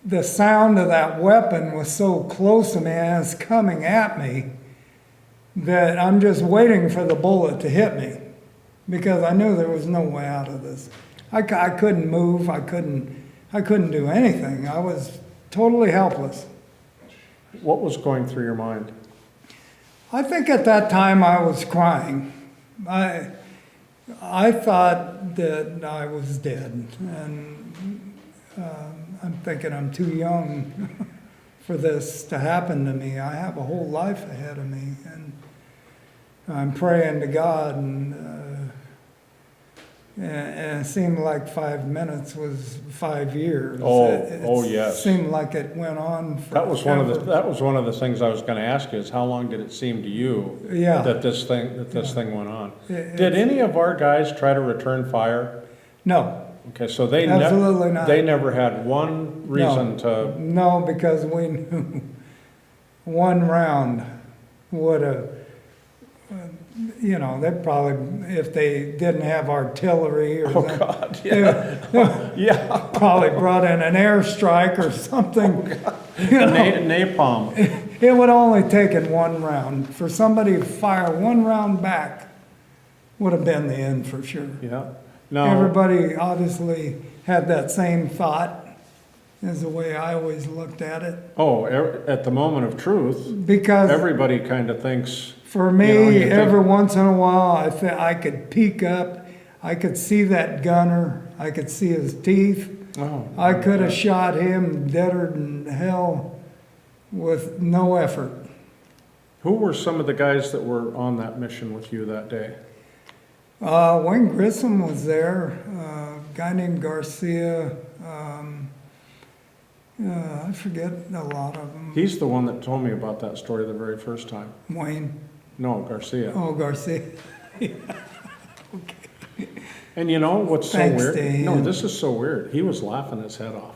the sound of that weapon was so close to me and it's coming at me that I'm just waiting for the bullet to hit me, because I knew there was no way out of this. I couldn't move. I couldn't do anything. I was totally helpless.
What was going through your mind?
I think at that time I was crying. I thought that I was dead, and I'm thinking I'm too young for this to happen to me. I have a whole life ahead of me, and I'm praying to God, and it seemed like 5 minutes was 5 years.
Oh, yes.
It seemed like it went on forever.
That was one of the things I was going to ask you, is how long did it seem to you
Yeah.
that this thing went on?
It-
Did any of our guys try to return fire?
No,
Okay, so they
Absolutely not.
They never had one reason to.
no, because we knew one round would have, they probably, if they didn't have artillery or
Oh
something,
God, yeah, yeah.
probably brought in an airstrike or something.
Napalm.
It would only taken one round. For somebody to fire one round back would have been the end for sure.
Yeah. No.
Everybody obviously had that same thought, is the way I always looked at it.
Oh, at the moment of truth,
Because
everybody kind of thinks.
for me,
you think-
every once in a while, I could peek up, I could see that gunner, I could see his teeth.
Oh,
I could have shot him deader than hell with no effort.
Who were some of the guys that were on that mission with you that day?
Wayne Grissom was there, a guy named Garcia, I forget a lot of them.
He's the one that told me about that story the very first time.
Wayne,
No, Garcia.
oh, Garcia.
And you know what's so
Thanks,
weird?
Dan.
No, this is so weird. He was laughing his head off.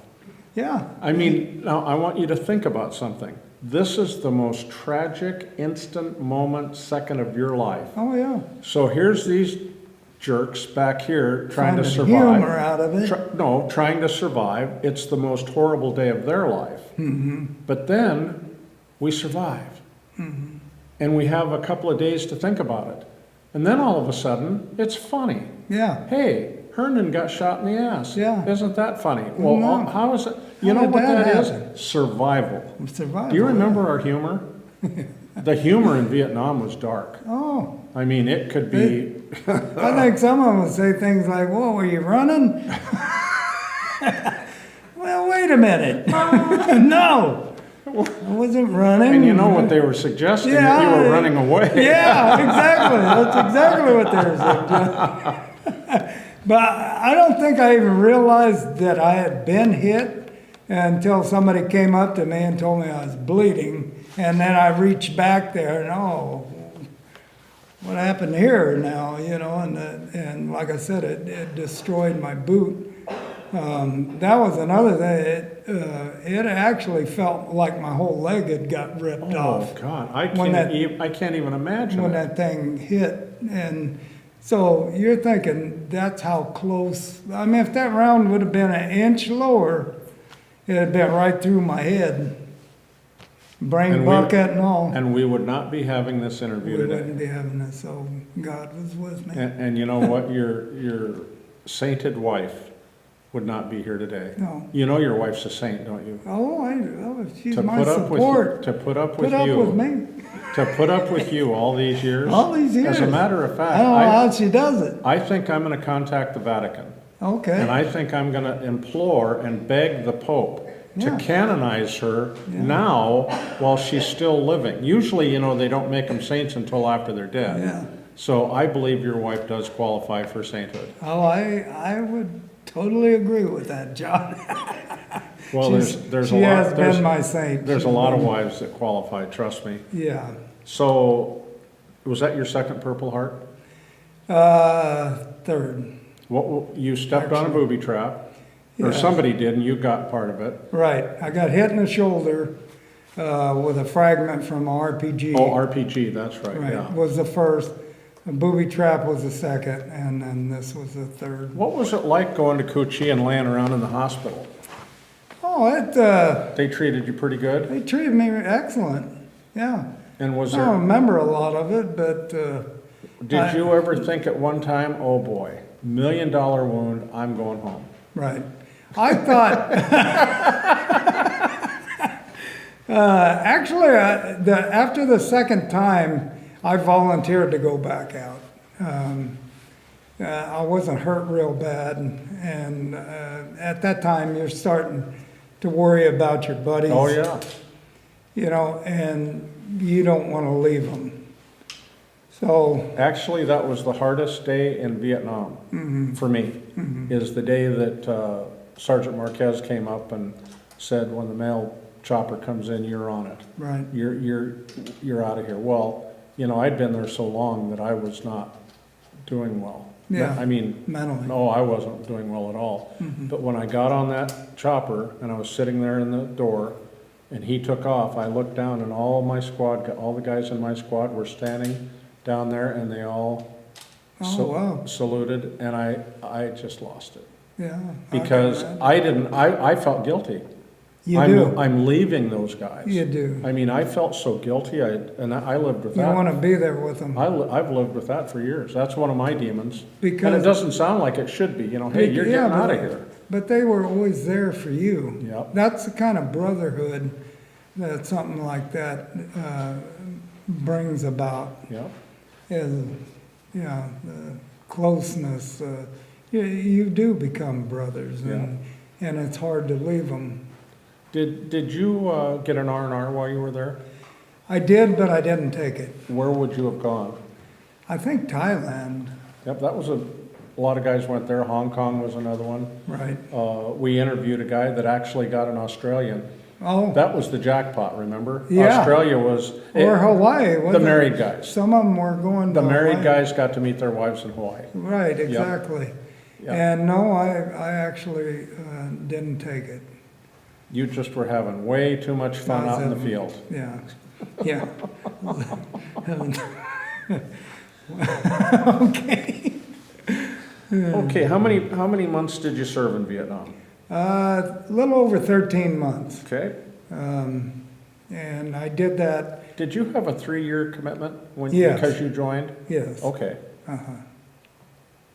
Yeah,
I mean, now I want you to think about something. This is the most tragic, instant moment, second of your life.
oh, yeah.
So here's these jerks back here trying to
Finding
survive.
humor out of it.
Trying to survive. It's the most horrible day of their life.
Mm-hmm.
But then we survive. And we have a couple of days to think about it. And then all of a sudden, it's funny.
Yeah,
Hey, Herndon got shot in the ass.
Yeah.
Isn't that funny? Well,
No.
how is it? You
How
know
did
what
that
that
happen?
is? Survival.
Survival.
Do you remember our humor? The humor in Vietnam was dark.
Oh,
I mean, it could be,
I think some of them would say things like, "Whoa, were you running?" Well, wait a minute. No, I wasn't running.
and you know what they were suggesting, that you were running away.
Yeah, exactly. That's exactly what they were saying. But I don't think I even realized that I had been hit until somebody came up to me and told me I was bleeding. And then I reached back there and, oh, what happened here now, you know? And like I said, it destroyed my boot. That was another thing. It actually felt like my whole leg had got ripped off.
Oh, God, I
When
can't even imagine
when
that.
that thing hit. And so you're thinking that's how close. I mean, if that round would have been an inch lower, it had been right through my head, brain
And
bucket and all.
And we would not be having this
We
interview
wouldn't
today.
be having it. So God was with me.
And you know what? Your sainted wife would not be here today.
No.
You know your wife's a saint, don't you?
Oh, she's
To
my
put up with
support.
to put up
Put
with
up
you.
with me
To put up with you all these years.
all these years.
As a matter of
I
fact,
don't know how she does it.
I think I'm going to contact the Vatican.
Okay.
And I think I'm going to implore and beg the Pope to
Yeah.
canonize her
Yeah.
now while she's still living. Usually, you know, they don't make them saints until after they're dead.
Yeah.
So I believe your wife does qualify for sainthood.
Oh, I would totally agree with that, John.
Well, there's
she
a lot.
has
There's,
been my saint.
there's a
She's
lot of
been-
wives that qualify. Trust me.
Yeah.
So, was that your second Purple Heart?
Third.
What you stepped on a
Actually,
booby trap, or
yeah.
somebody did, and you got part of it.
Right. I got hit in the shoulder with a fragment from RPG.
Oh, RPG. That's right.
Right.
Yeah.
Was the first. A booby trap was the second, and then this was the third.
What was it like going to Coochie and laying around in the hospital?
Oh,
They treated you pretty good?
they treated me excellent. Yeah.
And was
I don't
there,
remember a lot of it, but
did you ever think at one time, oh boy, $1 million wound, I'm going home?
right. I thought, actually, after the second time, I volunteered to go back out. I wasn't hurt real bad, and at that time, you're starting to worry about your buddies.
Oh, yeah.
You know, and you don't want to leave them. So,
Actually, that was the hardest day in Vietnam for me, is the day that Sergeant Marquez came up and said, when the mail chopper comes in, you're on it.
right.
You're out of here. Well, you know, I'd been there so long that I was not doing well.
Yeah.
I mean,
Mentally.
no, I wasn't doing well at all. But when I got on that chopper and I was sitting there in the door and he took off, I looked down and all my squad, all the guys in my squad were standing down there and they all
Oh, wow.
saluted, and I just lost it.
Yeah.
Because I felt guilty.
You
I'm,
do.
I'm leaving those guys.
You do.
I mean, I felt so guilty, and I lived with
You
that.
want to be there with them.
I've lived with that for years. That's one of my demons. And
Because-
it doesn't sound like it should be, you know, hey, you're
Yeah,
getting out of
but-
here.
But they were always there for you.
Yep.
That's the kind of brotherhood that something like that brings about.
Yep.
Is, yeah, the closeness. You do become brothers, and it's hard to leave them.
Did you get an R&R while you were there?
I did, but I didn't take it.
Where would you have gone?
I think Thailand,
Yep, that was a lot of guys went there. Hong Kong was another one.
right?
We interviewed a guy that actually got an Australian.
Oh,
That was the jackpot, remember?
Yeah.
Australia was,
or Hawaii.
the
wasn't it?
married guys.
Some of them were going to
The married
Hawaii.
guys got to meet their wives in Hawaii.
Right, exactly.
Yep.
And no, I actually didn't take it.
You just were having way too much fun out in the field.
Yeah, yeah. Okay.
Okay, how many months did you serve in Vietnam?
A little over 13 months.
Okay.
And I did that,
Did you have a 3-year commitment when
Yes.
because you joined?
yes.
Okay.
Uh-huh.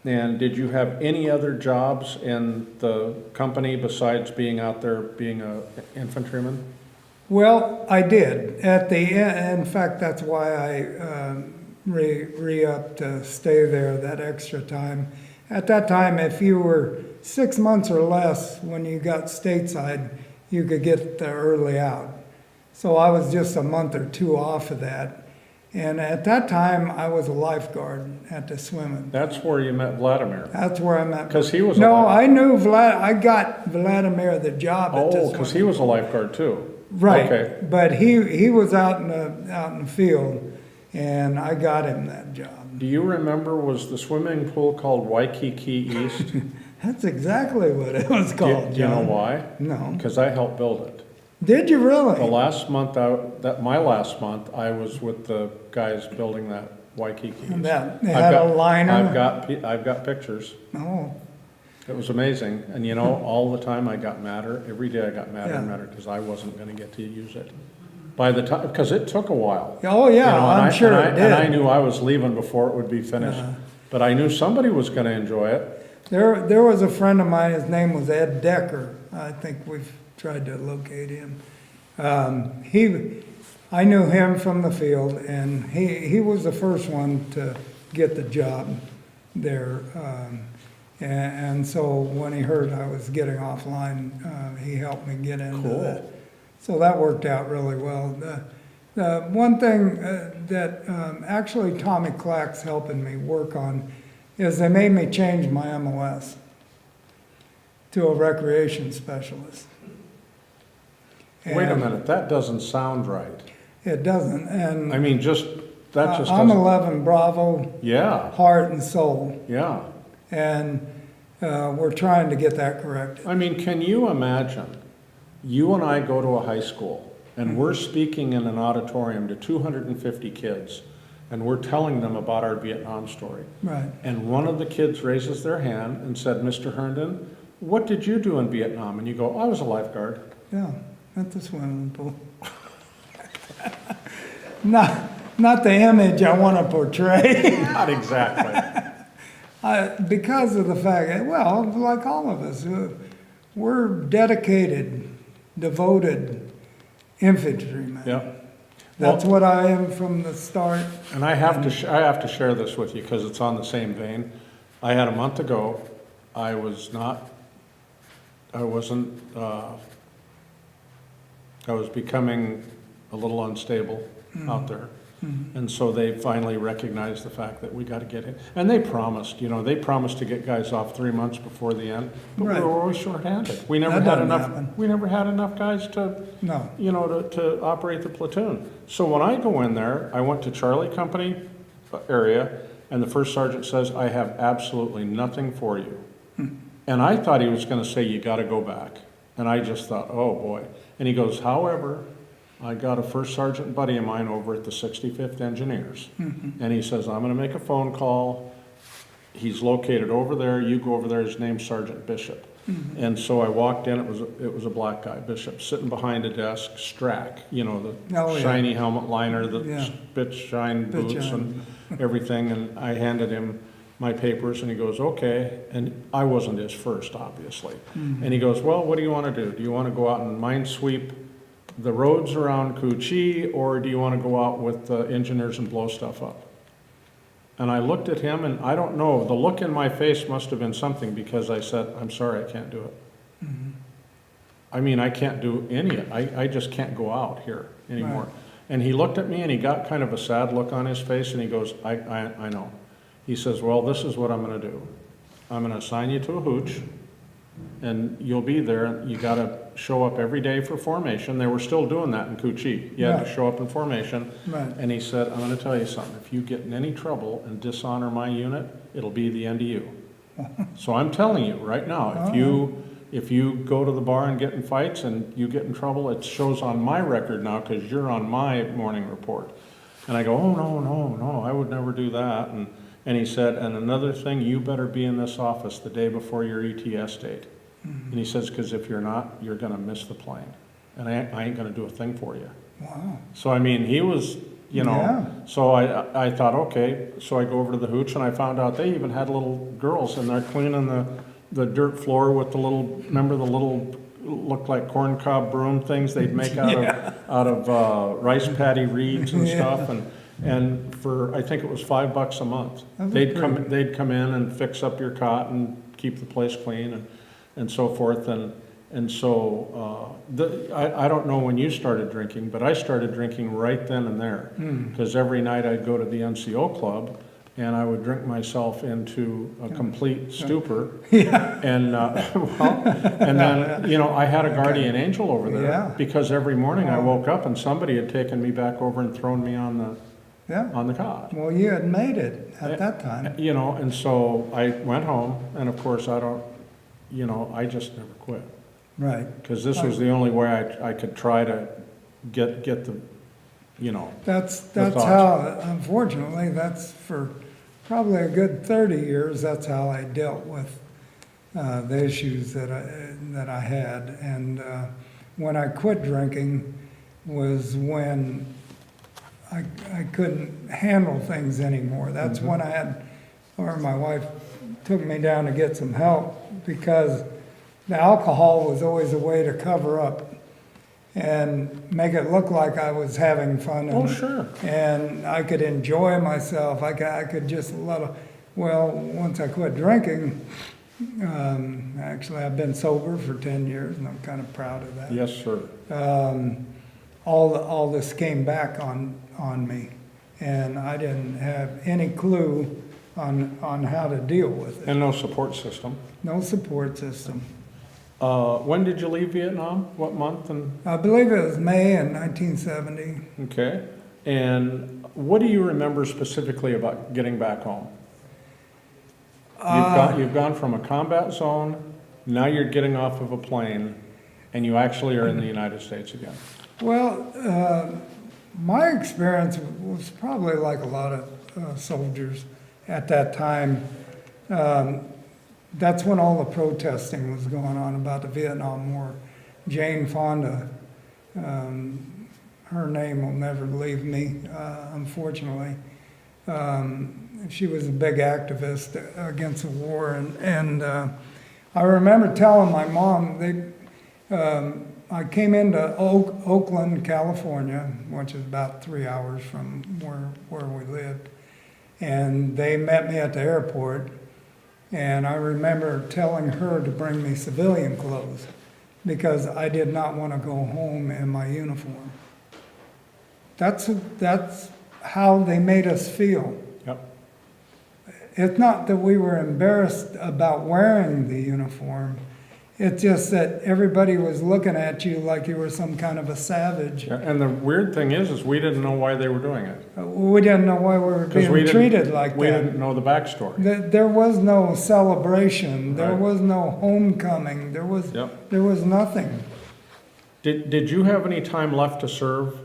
And did you have any other jobs in the company besides being out there being a infantryman?
Well, I did. At the end, in fact, that's why I re-upped to stay there that extra time. At that time, if you were 6 months or less when you got stateside, you could get the early out. So I was just a month or two off of that. And at that time, I was a lifeguard at the swimming.
That's where you met Vladimir.
That's where I met.
'Cause he was a
No,
lifeguard.
I knew I got Vladimir the job at the
Oh,
swimming.
because he was a lifeguard too.
Right,
Okay.
but he was out in the field, and I got him that job.
Do you remember, was the swimming pool called Waikiki East?
That's exactly what it was
Do
called,
you know
John.
why?
No.
Because I helped build it.
Did you
The
really?
last month, my last month, I was with the guys building that Waikiki East.
And that, they
I've
had
got-
a liner?
I've got pictures.
Oh,
It was amazing. And you know, all the time I got madder. Every day I got madder and
Yeah.
madder because I wasn't going to get to use it. By the time, because it took a while.
oh yeah,
You know, and
I'm sure
and
it did.
And I knew I was leaving before it would be finished. But I knew somebody was going to enjoy it.
There was a friend of mine, his name was Ed Decker. I think we've tried to locate him. I knew him from the field, and he was the first one to get the job there. And so when he heard I was getting offline, he helped me get into
Cool.
that. So that worked out really well. The one thing that actually Tommy Clack's helping me work on is they made me change my MOS to a recreation specialist.
Wait a
And
minute, that doesn't sound right.
It doesn't, and
I mean, that just
I'm
doesn't.
11 Bravo,
Yeah,
heart and soul,
yeah.
and we're trying to get that corrected.
I mean, can you imagine, you and I go to a high school, and we're speaking in an auditorium to 250 kids, and we're telling them about our Vietnam story.
Right.
And one of the kids raises their hand and said, "Mr. Herndon, what did you do in Vietnam?" And you go, "I was a lifeguard."
Yeah, at the swimming pool. Not the image I want to portray.
Not exactly.
Because of the fact that, well, like all of us, we're dedicated, devoted infantrymen.
Yep.
That's what I am from the start.
And I have to share this with you because it's on the same vein. I had a month ago, I was becoming a little unstable out there. And so they finally recognized the fact that we got to get in. And they promised to get guys off 3 months before the end, but
Right.
we were always shorthanded. We never
That
had
doesn't
enough,
happen.
we never had enough guys to,
No.
to operate the platoon. So when I go in there, I went to Charlie Company area, and the first sergeant says, "I have absolutely nothing for you." And I thought he was going to say, "You got to go back." And I just thought, oh boy. And he goes, "However, I got a first sergeant buddy of mine over at the 65th Engineers." And he says, "I'm going to make a phone call. He's located over there. You go over there. His name's Sergeant Bishop." And so I walked in. It was a black guy, Bishop, sitting behind a desk, Strack, the
Oh, yeah.
shiny helmet liner, the
Yeah.
spit shine
Spit
boots
shine.
and everything. And I handed him my papers, and he goes, "Okay." And I wasn't his first, obviously. And he goes, "Well, what do you want to do? Do you want to go out and minesweep the roads around Cu Chi, or do you want to go out with the engineers and blow stuff up?" And I looked at him, and I don't know, the look in my face must have been something, because I said, "I'm sorry, I can't do it." I mean, I can't do any of it. I just can't go out here anymore.
Right.
And he looked at me, and he got kind of a sad look on his face, and he goes, I know. He says, "Well, this is what I'm going to do. I'm going to assign you to a hooch, and you'll be there. You got to show up every day for formation." They were still doing that in Cu Chi. You had to
Right.
show up in formation.
Right.
And he said, "I'm going to tell you something. If you get in any trouble and dishonor my unit, it'll be the end of you." So I'm telling you right now, if you go to the bar and get in fights and you get in trouble, it shows on my record now, because you're on my morning report. And I go, "Oh, no, I would never do that." And he said, "And another thing, you better be in this office the day before your ETS date." And he says, "Because if you're not, you're going to miss the plane. And I ain't going to do a thing for you."
Wow.
So, I mean, he was you know.
Yeah.
So I thought, okay, so I go over to the hooch and I found out they even had little girls in there cleaning the dirt floor with the little, remember the little, looked like corn cob broom things they'd make out of rice paddy reeds and
Yeah.
stuff, and for, I think it was $5 a month.
That's
They'd
pretty-
come in and fix up your cot and keep the place clean and so forth, and so, I don't know when you started drinking, but I started drinking right then and there. Because every night I'd go to the NCO club, and I would drink myself into a complete stupor. And, well, and then, you know, I had a guardian angel over there.
Yeah.
Because every morning I woke up and somebody had taken me back over and thrown me on
Yeah.
the cot.
Well, you had made it at that time.
You know, and so I went home, and of course, I just never quit.
Right.
Because this was the only way I could try to get the, you know.
That's
thoughts.
how, unfortunately, that's for probably a good 30 years, that's how I dealt with the issues that I had. And when I quit drinking was when I couldn't handle things anymore. That's when my wife took me down to get some help, because the alcohol was always a way to cover up and make it look like I was having fun. And,
Oh, sure.
And I could enjoy myself. I could just once I quit drinking, actually I've been sober for 10 years and I'm kind of proud of that.
Yes, sir.
All this came back on me, and I didn't have any clue on how to deal with it.
And no support system.
No support system.
When did you leave Vietnam? What month? And
I believe it was May in 1970.
okay. And what do you remember specifically about getting back home? You've gone from a combat zone, now you're getting off of a plane, and you actually are in the United States again.
Well, my experience was probably like a lot of soldiers at that time. That's when all the protesting was going on about the Vietnam War. Jane Fonda, her name will never leave me, unfortunately. She was a big activist against the war, and I remember telling my mom, I came into Oakland, California, which is about 3 hours from where we lived, and they met me at the airport. And I remember telling her to bring me civilian clothes because I did not want to go home in my uniform. That's how they made us feel.
Yep.
It's not that we were embarrassed about wearing the uniform. It's just that everybody was looking at you like you were some kind of a savage.
Yeah, and the weird thing is we didn't know why they were doing it.
We didn't know why we were being treated like
We
that.
didn't know the backstory.
There was no celebration. There
Right.
was no homecoming. There was nothing.
Did you have any time left to serve?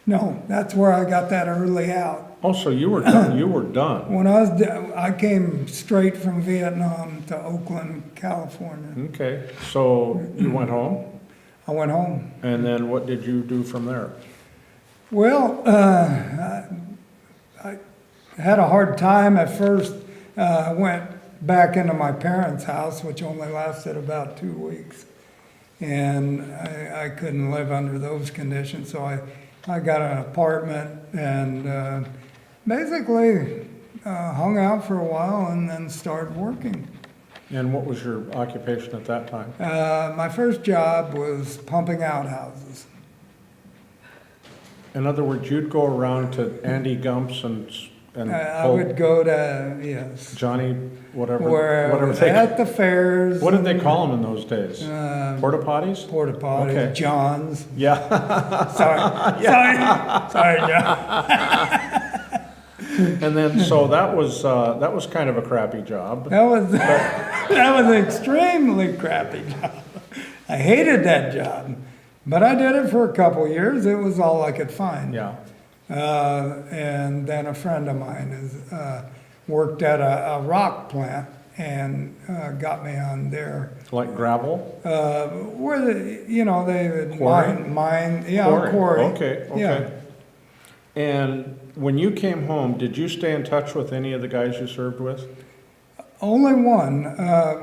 No, that's where I got that early out.
Oh, so you were done. You were done.
When I came straight from Vietnam to Oakland, California.
Okay, so you went home,
I went home.
and then what did you do from there?
Well, I had a hard time at first. I went back into my parents' house, which only lasted about 2 weeks. And I couldn't live under those conditions, so I got an apartment and basically hung out for a while and then started working.
And what was your occupation at that time?
My first job was pumping outhouses.
In other words, you'd go around to Andy Gump's and
I would go to, yes,
Johnny, whatever
where
they,
at the fairs.
what did they call them in those days?
Uh,
Porta potties?
Porta potties,
Okay.
John's.
Yeah.
Sorry, John.
And then, so that was kind of a crappy job.
That was an extremely crappy job. I hated that job, but I did it for a couple years. It was all I could find.
Yeah.
And then a friend of mine worked at a rock plant and got me on there.
Like gravel?
Where they would
Quarry?
mine,
Quarry.
quarry.
Okay.
Yeah.
And when you came home, did you stay in touch with any of the guys you served with?
Only one,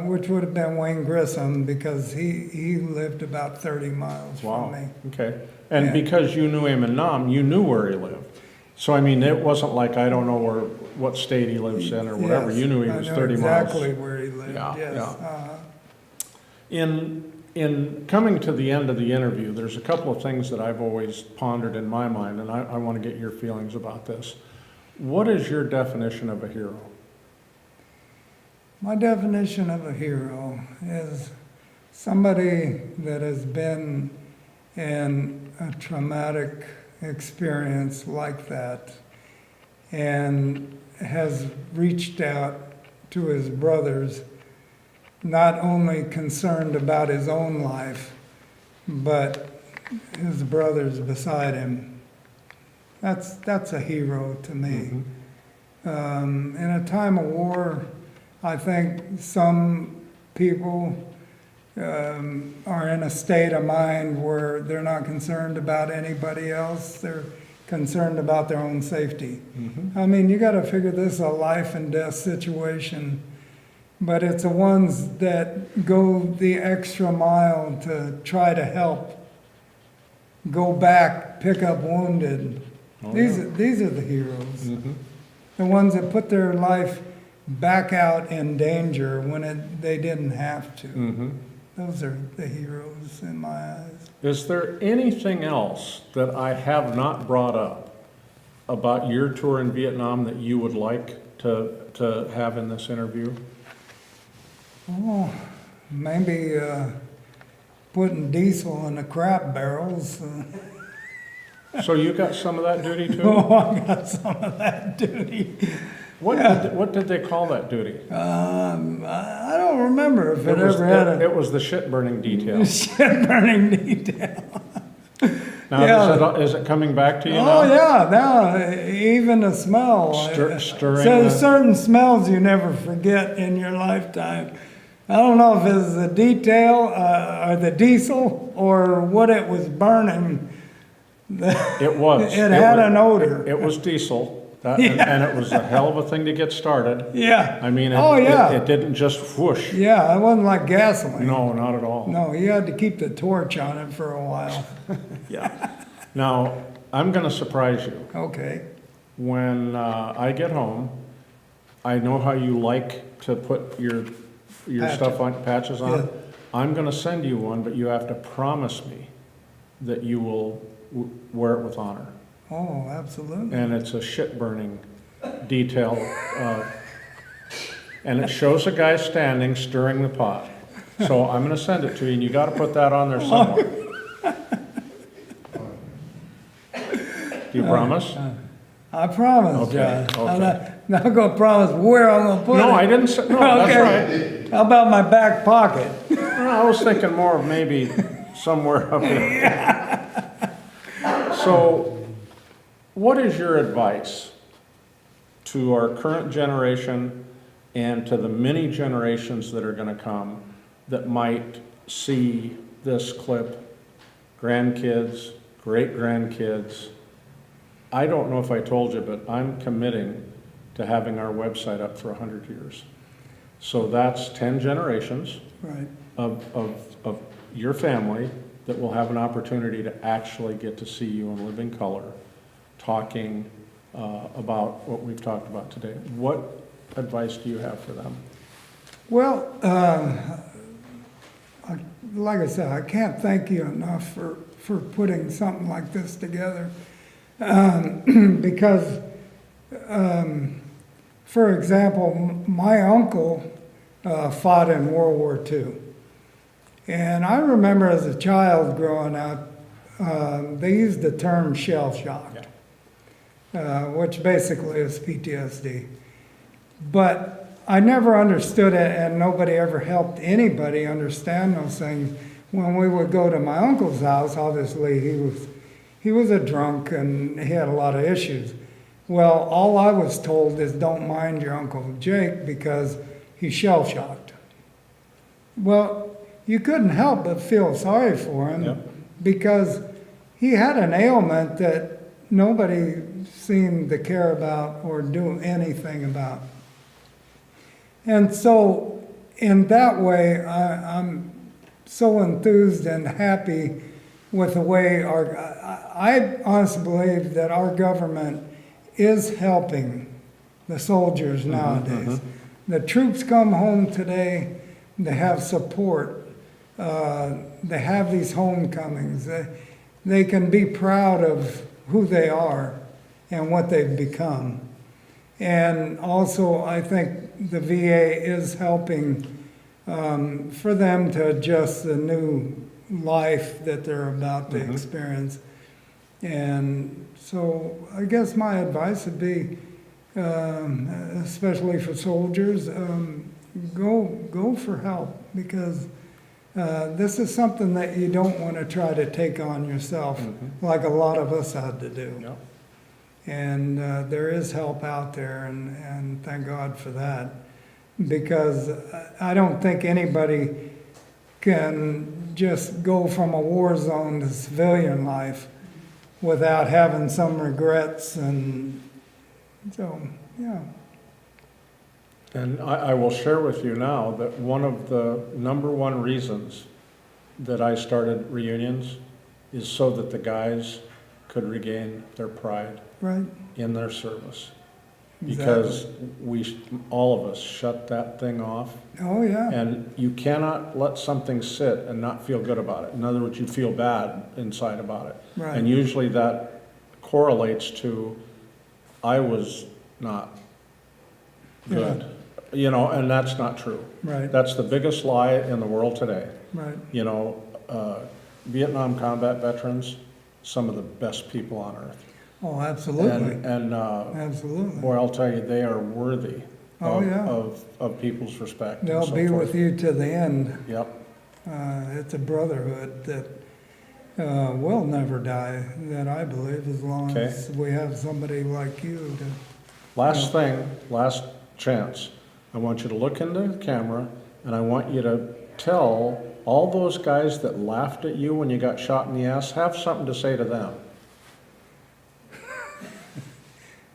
which would have been Wayne Grissom, because he lived about 30 miles from me.
Okay. And
Yeah.
because you knew him in Nam, you knew where he lived. So, I mean, it wasn't like, I don't know what state he lives in or whatever.
Yes,
You knew he
I
was
know
30 miles.
exactly where he lived,
Yeah,
yes.
yeah. In coming to the end of the interview, there's a couple of things that I've always pondered in my mind, and I want to get your feelings about this. What is your definition of a hero?
My definition of a hero is somebody that has been in a traumatic experience like that and has reached out to his brothers, not only concerned about his own life, but his brothers beside him. That's a hero to me. In a time of war, I think some people are in a state of mind where they're not concerned about anybody else. They're concerned about their own safety. I mean, you got to figure this is a life and death situation, but it's the ones that go the extra mile to try to help, go back, pick up wounded. These are the heroes. The ones that put their life back out in danger when they didn't have to. Those are the heroes in my eyes.
Is there anything else that I have not brought up about your tour in Vietnam that you would like to have in this interview?
Oh, maybe putting diesel in the crap barrels.
So you got some of that duty too?
Oh, I got some of that duty.
What did they call that duty?
I don't remember if it
was,
ever had
it was the shit burning detail.
shit burning detail.
Now,
Yeah.
is it coming back to you
Oh
now?
yeah, now even the smell.
Stirring
So
the-
certain smells you never forget in your lifetime. I don't know if it was the detail or the diesel or what it was burning.
It was.
It had an odor.
It was diesel,
Yeah.
and it was a hell of a thing to get started.
Yeah.
I mean,
Oh, yeah.
it didn't just whoosh.
Yeah, it wasn't like gasoline.
No, not at all.
No, you had to keep the torch on it for a while.
Yeah. Now, I'm going to surprise you.
Okay.
When I get home, I know how you like to put your
Patch.
stuff on, patches on.
Yeah.
I'm going to send you one, but you have to promise me that you will wear it with honor.
Oh, absolutely.
And it's a shit burning detail, and it shows a guy standing stirring the pot. So I'm going to send it to you, and you got to put that on there somewhere. Do you promise?
I promise,
Okay,
John.
okay.
I'm not going to promise where I'm going to put it.
No, I didn't say, no, that's right.
How about my back pocket?
No, I was thinking more of maybe somewhere up here. So, what is your advice to our current generation and to the many generations that are going to come that might see this clip, grandkids, great-grandkids? I don't know if I told you, but I'm committing to having our website up for 100 years. So that's 10 generations
Right.
of your family that will have an opportunity to actually get to see you in living color, talking about what we've talked about today. What advice do you have for them?
Well, like I said, I can't thank you enough for putting something like this together. Because, for example, my uncle fought in World War II. And I remember as a child growing up, they used the term shell-shocked, which basically is PTSD. But I never understood it, and nobody ever helped anybody understand those things. When we would go to my uncle's house, obviously he was a drunk and he had a lot of issues. Well, all I was told is don't mind your Uncle Jake because he's shell-shocked. Well, you couldn't help but feel sorry for him
Yep.
because he had an ailment that nobody seemed to care about or do anything about. And so, in that way, I'm so enthused and happy with the way I honestly believe that our government is helping the soldiers nowadays. The troops come home today, they have support, they have these homecomings, they can be proud of who they are and what they've become. And also, I think the VA is helping for them to adjust the new life that they're about to experience. And so I guess my advice would be, especially for soldiers, go for help, because this is something that you don't want to try to take on yourself, like a lot of us had to do.
Yep.
And there is help out there, and thank God for that, because I don't think anybody can just go from a war zone to civilian life without having some regrets. And so, yeah.
And I will share with you now that one of the #1 reasons that I started reunions is so that the guys could regain their pride
Right.
in their service.
Exactly.
Because all of us shut that thing off.
Oh, yeah.
And you cannot let something sit and not feel good about it. In other words, you feel bad inside about it.
Right.
And usually that correlates to, I was not good. You know, and that's not true.
Right.
That's the biggest lie in the world today.
Right.
You know, Vietnam combat veterans, some of the best people on earth.
Oh, absolutely.
And
Absolutely.
boy, I'll tell you, they are worthy
Oh, yeah.
of people's respect. and
They'll
so
be
forth.
with you to the end.
Yep.
It's a brotherhood that will never die, that I believe, as long
Okay.
as we have somebody like you to.
Last thing, last chance. I want you to look into the camera, and I want you to tell all those guys that laughed at you when you got shot in the ass, have something to say to them.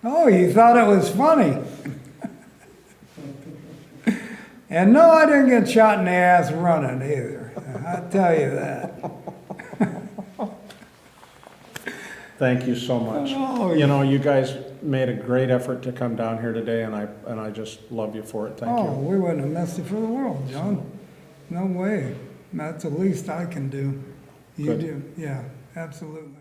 Oh, you thought it was funny. And no, I didn't get shot in the ass running either. I'll tell you that.
Thank you so much.
Oh,
You know, you guys made a great effort to come down here today, and I just love you for it. Thank
Oh,
you.
we wouldn't have missed it for the world, John. No way. That's the least I can do. You
Good.
do. Yeah, absolutely.